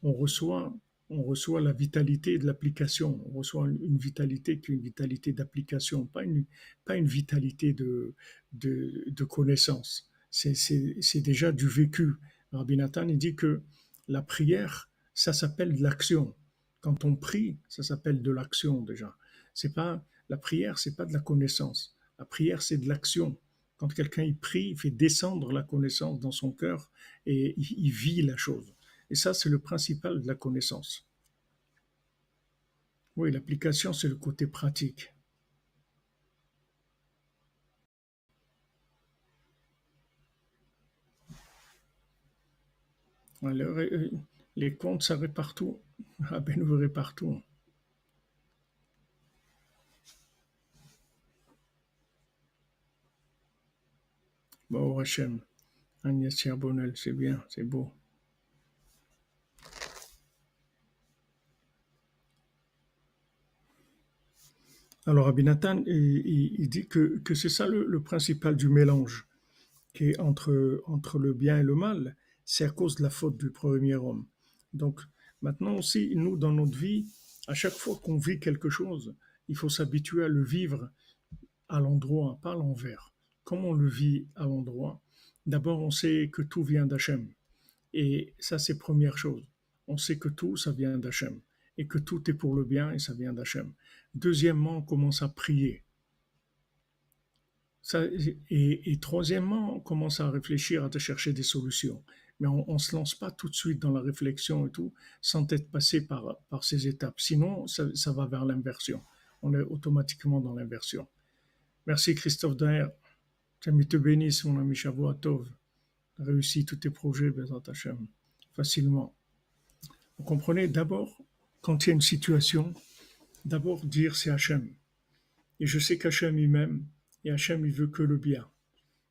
on reçoit, on reçoit la vitalité de l'application. On reçoit une vitalité qui est une vitalité d'application, pas une vitalité de connaissance. C'est déjà du vécu. Rabbi Nathan, il dit que la prière, ça s'appelle de l'action. Quand on prie, ça s'appelle de l'action déjà. C'est pas, la prière, c'est pas de la connaissance. La prière, c'est de l'action. Quand quelqu'un il prie, il fait descendre la connaissance dans son cœur et il vit la chose. Et ça, c'est le principal de la connaissance. Oui, l'application, c'est le côté pratique. Alors, les comptes, ça partout. Ah ben, vous verrez partout. Bon, Hachem, Agnès Charbonnel, c'est bien, c'est beau. Alors, Abinatan, il dit que c'est ça le principal du mélange, qui est entre le bien et le mal. C'est à cause de la faute du premier homme. Donc, Maintenant aussi, nous, dans notre vie, à chaque fois qu'on vit quelque chose, il faut s'habituer à le vivre à l'endroit, pas à l'envers. Comme on le vit à l'endroit, d'abord on sait que tout vient d'Hachem. Et ça, c'est première chose. On sait que tout, ça vient d'Hachem. Et que tout est pour le bien et ça vient d'Hachem. Deuxièmement, on commence à prier. Ça, et troisièmement, on commence à réfléchir, à chercher des solutions. Mais on ne se lance pas tout de suite dans la réflexion et tout, sans être passé par ces étapes. Sinon, ça va vers l'inversion. On est automatiquement dans l'inversion. Merci Christophe Daher. Qu'Ami te bénisse, mon ami Shavuot Tov. Réussis tous tes projets, Bezrat Hashem, facilement. Vous comprenez, d'abord, quand il y a une situation, d'abord dire c'est Hachem. Et je sais qu'Hachem il m'aime, et Hachem il veut que le bien.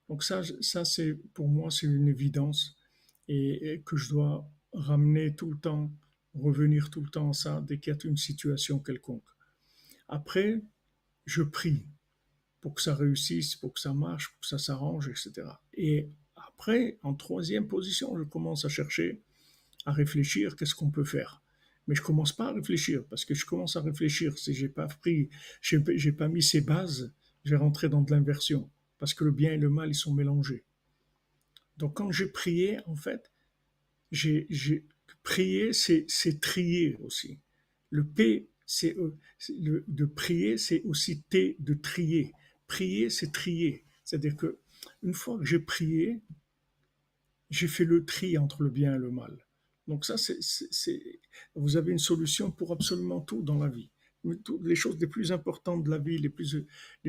Donc ça c'est pour moi c'est une évidence et que je dois ramener tout le temps, revenir tout le temps à ça dès qu'il y a une situation quelconque. Après, je prie pour que ça réussisse, pour que ça marche, pour que ça s'arrange, etc. Et après, en troisième position, je commence à chercher, à réfléchir, qu'est-ce qu'on peut faire. Mais je commence pas à réfléchir, parce que je commence à réfléchir, si j'ai pas mis ces bases, je vais rentrer dans de l'inversion, parce que le bien et le mal, ils sont mélangés. Donc quand j'ai prié, en fait, j'ai prié, c'est trier aussi. Le P, de prier, c'est aussi T de trier. Prier, c'est trier. C'est-à-dire que une fois que j'ai prié, j'ai fait le tri entre le bien et le mal. Donc ça, vous avez une solution pour absolument tout dans la vie. Les choses les plus importantes de la vie, les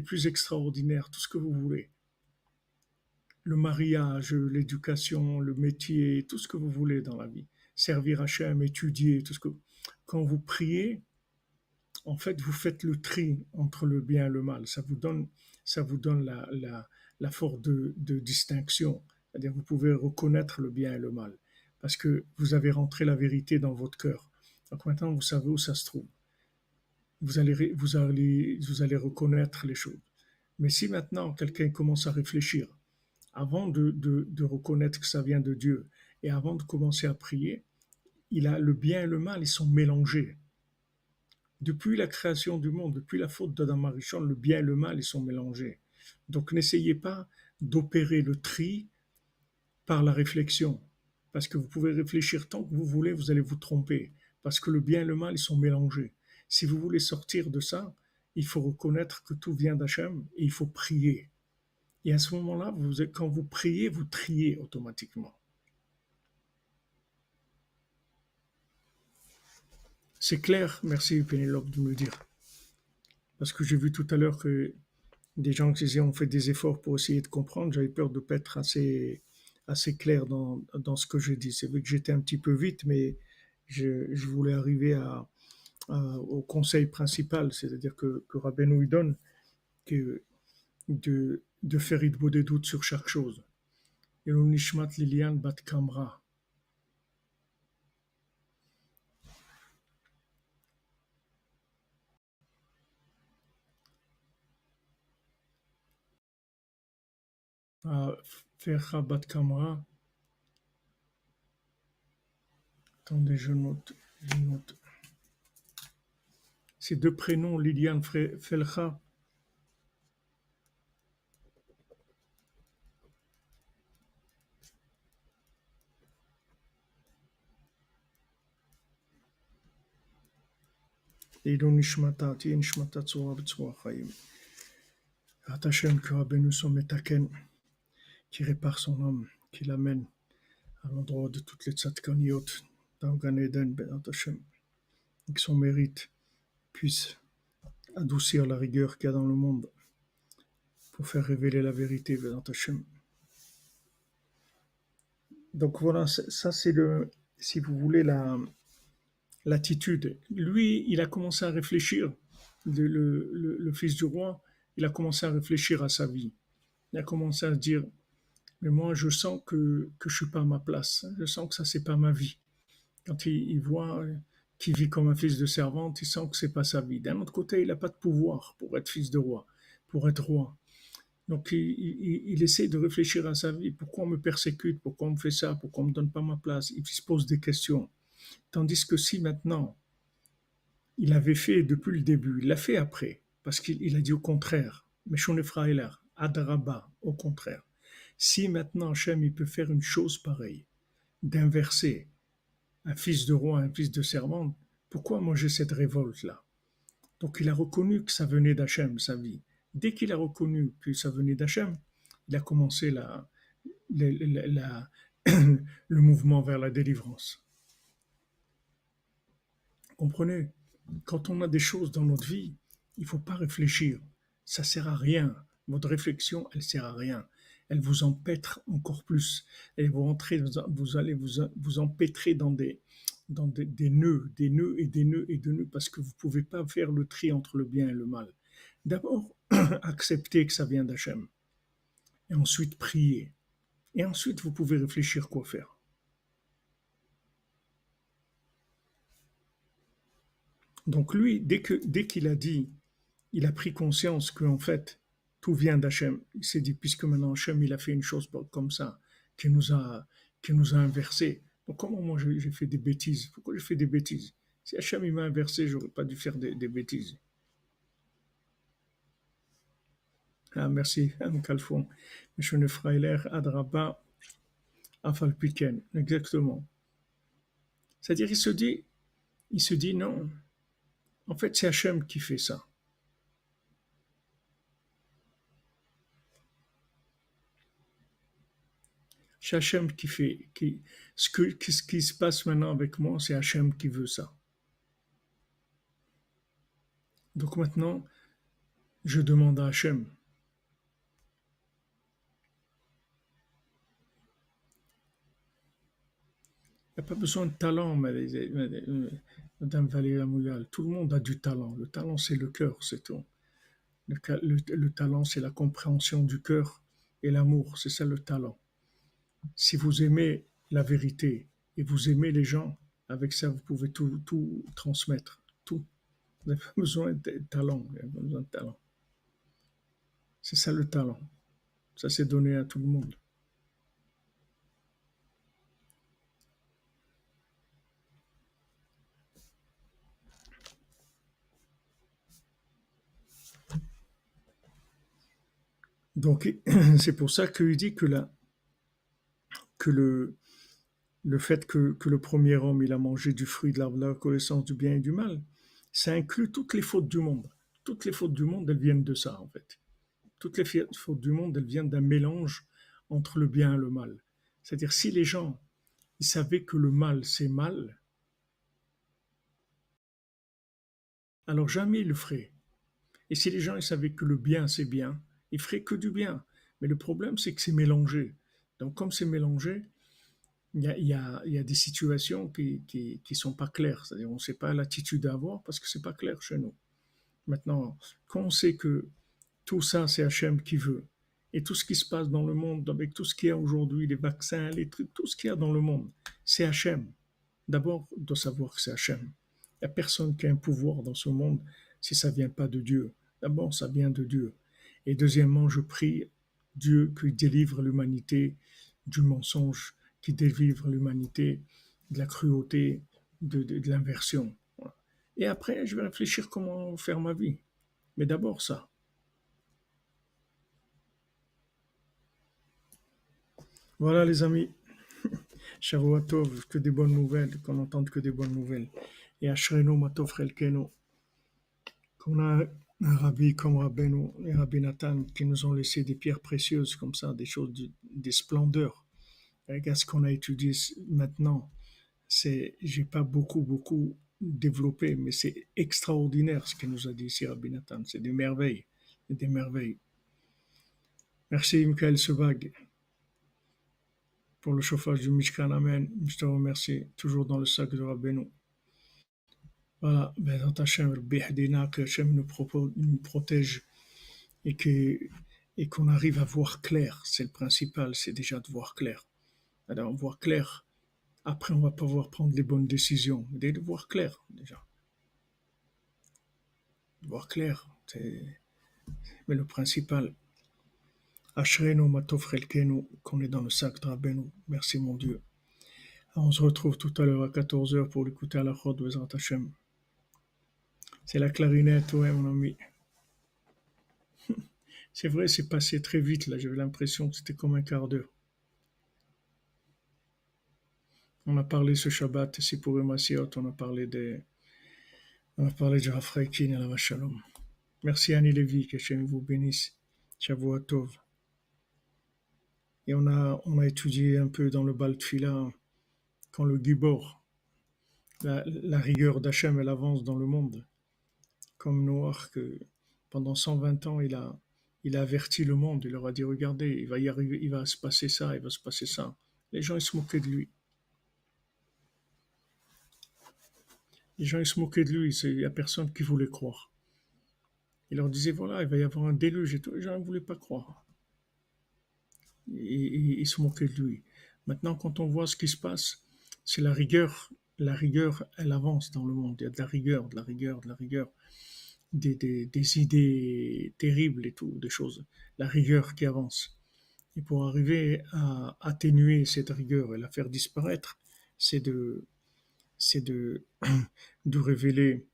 plus extraordinaires, tout ce que vous voulez. Le mariage, l'éducation, le métier, tout ce que vous voulez dans la vie. Servir Hachem, étudier, tout ce que... Quand vous priez, en fait, vous faites le tri entre le bien et le mal. Ça vous donne la force de distinction. C'est-à-dire que vous pouvez reconnaître le bien et le mal. Parce que vous avez rentré la vérité dans votre cœur. Donc maintenant, vous savez où ça se trouve. Vous allez reconnaître les choses. Mais si maintenant quelqu'un commence à réfléchir, avant de reconnaître que ça vient de Dieu et avant de commencer à prier, il a le bien et le mal, ils sont mélangés. Depuis la création du monde, depuis la faute d'Adam Arishon, le bien et le mal, ils sont mélangés. Donc n'essayez pas d'opérer le tri par la réflexion, parce que vous pouvez réfléchir tant que vous voulez, vous allez vous tromper, parce que le bien et le mal, ils sont mélangés. Si vous voulez sortir de ça, il faut reconnaître que tout vient d'Hachem et il faut prier. Et à ce moment-là, quand vous priez, vous triez automatiquement. C'est clair, merci Pénélope de me le dire. Parce que j'ai vu tout à l'heure que des gens qui disaient on fait des efforts pour essayer de comprendre, j'avais peur de ne pas être assez clair dans ce que je dis. C'est vrai que j'étais un petit peu vite, mais je voulais arriver au conseil principal, c'est-à-dire que Rabbeinu lui donne que de faire idbo des doutes sur chaque chose. Et Nishmat Lilian Bat Kamra. Faire Bat Kamra. Attendez, je note. Ces deux prénoms, Liliane Felcha. Eilo Nishmata, Ti Nishmata Tzora B'Tzora Chaim. Hashem, que Rabbeinu son Metaken, qui répare son âme, qui l'amène à l'endroit de toutes les tzadkaniot, dans Gan Eden, Ben Hashem, et que son mérite puisse adoucir la rigueur qu'il y a dans le monde pour faire révéler la vérité, Ben Hashem. Donc voilà, ça c'est si vous voulez, l'attitude. Lui, il a commencé à réfléchir, le fils du roi, il a commencé à réfléchir à sa vie. Il a commencé à se dire, mais moi je sens que je suis pas à ma place, je sens que ça c'est pas ma vie. Quand il voit qu'il vit comme un fils de servante, il sent que c'est pas sa vie. D'un autre côté, il n'a pas de pouvoir pour être fils de roi, pour être roi. Donc il essaie de réfléchir à sa vie. Pourquoi on me persécute? Pourquoi on me fait ça? Pourquoi on me donne pas ma place? Il se pose des questions. Tandis que si maintenant, il avait fait depuis le début, il l'a fait après, parce qu'il a dit au contraire, Meshon Efraïler, Adaraba, au contraire. Si maintenant Hachem il peut faire une chose pareille, d'inverser un fils de roi, un fils de servante, pourquoi moi j'ai cette révolte-là? Donc il a reconnu que ça venait d'Hachem, sa vie. Dès qu'il a reconnu que ça venait d'Hachem, il a commencé la- le mouvement vers la délivrance. Comprenez? Quand on a des choses dans notre vie, il ne faut pas réfléchir. Ça ne sert à rien. Votre réflexion, elle ne sert à rien. Elle vous empêtre encore plus. Et vous allez vous empêtrer des nœuds, des nœuds et des nœuds et des nœuds, parce que vous ne pouvez pas faire le tri entre le bien et le mal. D'abord, accepter que ça vient d'Hachem. Et ensuite, prier. Et ensuite, vous pouvez réfléchir quoi faire. Donc lui, dès qu'il a dit, il a pris conscience qu'en fait, tout vient d'Hachem. Il s'est dit, puisque maintenant Hachem, il a fait une chose comme ça, qui nous a inversé. Donc comment moi j'ai fait des bêtises? Pourquoi j'ai fait des bêtises? Si Hachem il m'a inversé, j'aurais pas dû faire des bêtises. Ah, merci, Kalfon. Monsieur Freiler, Adraba, Afalpiken. Exactement. C'est-à-dire, il se dit non. En fait, c'est Hachem qui fait ça. C'est Hachem qui fait. Ce qui se passe maintenant avec moi, c'est Hachem qui veut ça. Donc maintenant, je demande à Hachem. Il n'y a pas besoin de talent, Madame Valérie Mouyal. Tout le monde a du talent. Le talent, c'est le cœur, c'est tout. Le talent, c'est la compréhension du cœur et l'amour. C'est ça le talent. Si vous aimez la vérité et vous aimez les gens, avec ça, vous pouvez tout transmettre. Tout. Vous n'avez pas besoin de talent. Vous n'avez pas besoin de talent. C'est ça le talent. Ça, c'est donné à tout le monde. Donc, c'est pour ça qu'il dit que le fait que le premier homme il a mangé du fruit de l'arbre de la connaissance du bien et du mal, ça inclut toutes les fautes du monde. Toutes les fautes du monde, elles viennent de ça, en fait. Toutes les fautes du monde, elles viennent d'un mélange entre le bien et le mal. C'est-à-dire, si les gens ils savaient que le mal, c'est mal, alors jamais ils le feraient. Et si les gens ils savaient que le bien, c'est bien, ils feraient que du bien. Mais le problème, c'est que c'est mélangé. Donc, comme c'est mélangé, il y a des situations qui sont pas claires. C'est-à-dire, on ne sait pas l'attitude à avoir parce que c'est pas clair chez nous. Maintenant, quand on sait que tout ça, c'est Hachem qui veut, et tout ce qui se passe dans le monde, avec tout ce qu'il y a aujourd'hui, les vaccins, les trucs, tout ce qu'il y a dans le monde, c'est Hachem. D'abord, on doit savoir que c'est Hachem. Il n'y a personne qui a un pouvoir dans ce monde si ça ne vient pas de Dieu. D'abord, ça vient de Dieu. Et deuxièmement, je prie Dieu qui délivre l'humanité du mensonge, qui délivre l'humanité de la cruauté, de l'inversion. Voilà. Et après, je vais réfléchir comment faire ma vie. Mais d'abord ça. Voilà les amis, Shavuot que des bonnes nouvelles, qu'on entende que des bonnes nouvelles. Et Ashreno Matov Relkeno, qu'on a un rabbi comme Rabbeinu et Rabbi Nathan qui nous ont laissé des pierres précieuses comme ça, des choses, des splendeurs. Regarde ce qu'on a étudié maintenant. J'ai pas beaucoup développé, mais c'est extraordinaire ce qu'il nous a dit ici Rabbi Nathan. C'est des merveilles, des merveilles. Merci Michael Sebag pour le chauffage du Mishkan. Amen. Je te remercie. Toujours dans le sac de Rabbeinu. Voilà, ben, Hachem, que Hachem nous protège et que et qu'on arrive à voir clair. C'est le principal, c'est déjà de voir clair. Alors, on voit clair. Après, on va pouvoir prendre les bonnes décisions. Mais de voir clair, déjà. Voir clair, c'est mais le principal. Ashrenu matov chelkenu, qu'on est dans le sac de Rabbeinu. Merci mon Dieu. On se retrouve tout à l'heure à 14 heures pour l'écouter à la Chod Bezrat Hashem. C'est la clarinette, ouais, mon ami. C'est vrai, c'est passé très vite, là. J'avais l'impression que c'était comme un quart d'heure. On a parlé ce Shabbat, c'est pour Masiot, on a parlé de Rafraïkin et la Shalom. Merci Annie Lévy, que Hachem vous bénisse. Shavua Tov. Et on a étudié un peu dans le Bal Tfila, quand le Gibor, la rigueur d'Hachem, elle avance dans le monde. Comme Noach, que pendant 120 ans, il a averti le monde. Il leur a dit, regardez, il va y arriver, il va se passer ça, il va se passer ça. Les gens, ils se moquaient de lui. Les gens, ils se moquaient de lui. Il n'y a personne qui voulait croire. Il leur disait, voilà, il va y avoir un déluge et tout. Les gens ne voulaient pas croire. Ils se moquaient de lui. Maintenant, quand on voit ce qui se passe, c'est la rigueur. La rigueur, elle avance dans le monde. Il y a de la rigueur, de la rigueur, de la rigueur. Des idées terribles et tout, des choses. La rigueur qui avance. Et pour arriver à atténuer cette rigueur et la faire disparaître, c'est de, de révéler,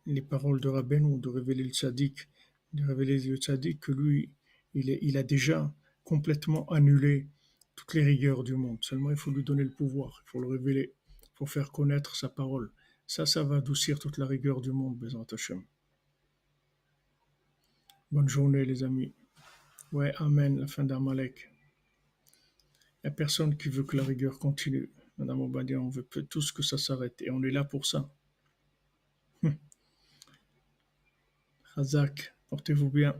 les paroles de Rabbeinu, de révéler le tzaddik, de révéler le tzaddik que lui, il a déjà complètement annulé toutes les rigueurs du monde. Seulement, il faut lui donner le pouvoir, il faut le révéler, il faut faire connaître sa parole. Ça va adoucir toute la rigueur du monde, Bezrat Hashem. Bonne journée, les amis. Ouais, Amen, la fin d'Amalek. Il n'y a personne qui veut que la rigueur continue. Madame Obadia, on veut tous que ça s'arrête et on est là pour ça. Razak, portez-vous bien.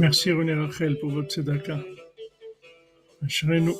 Merci René Rachel pour votre tzedaka. Ashrenu.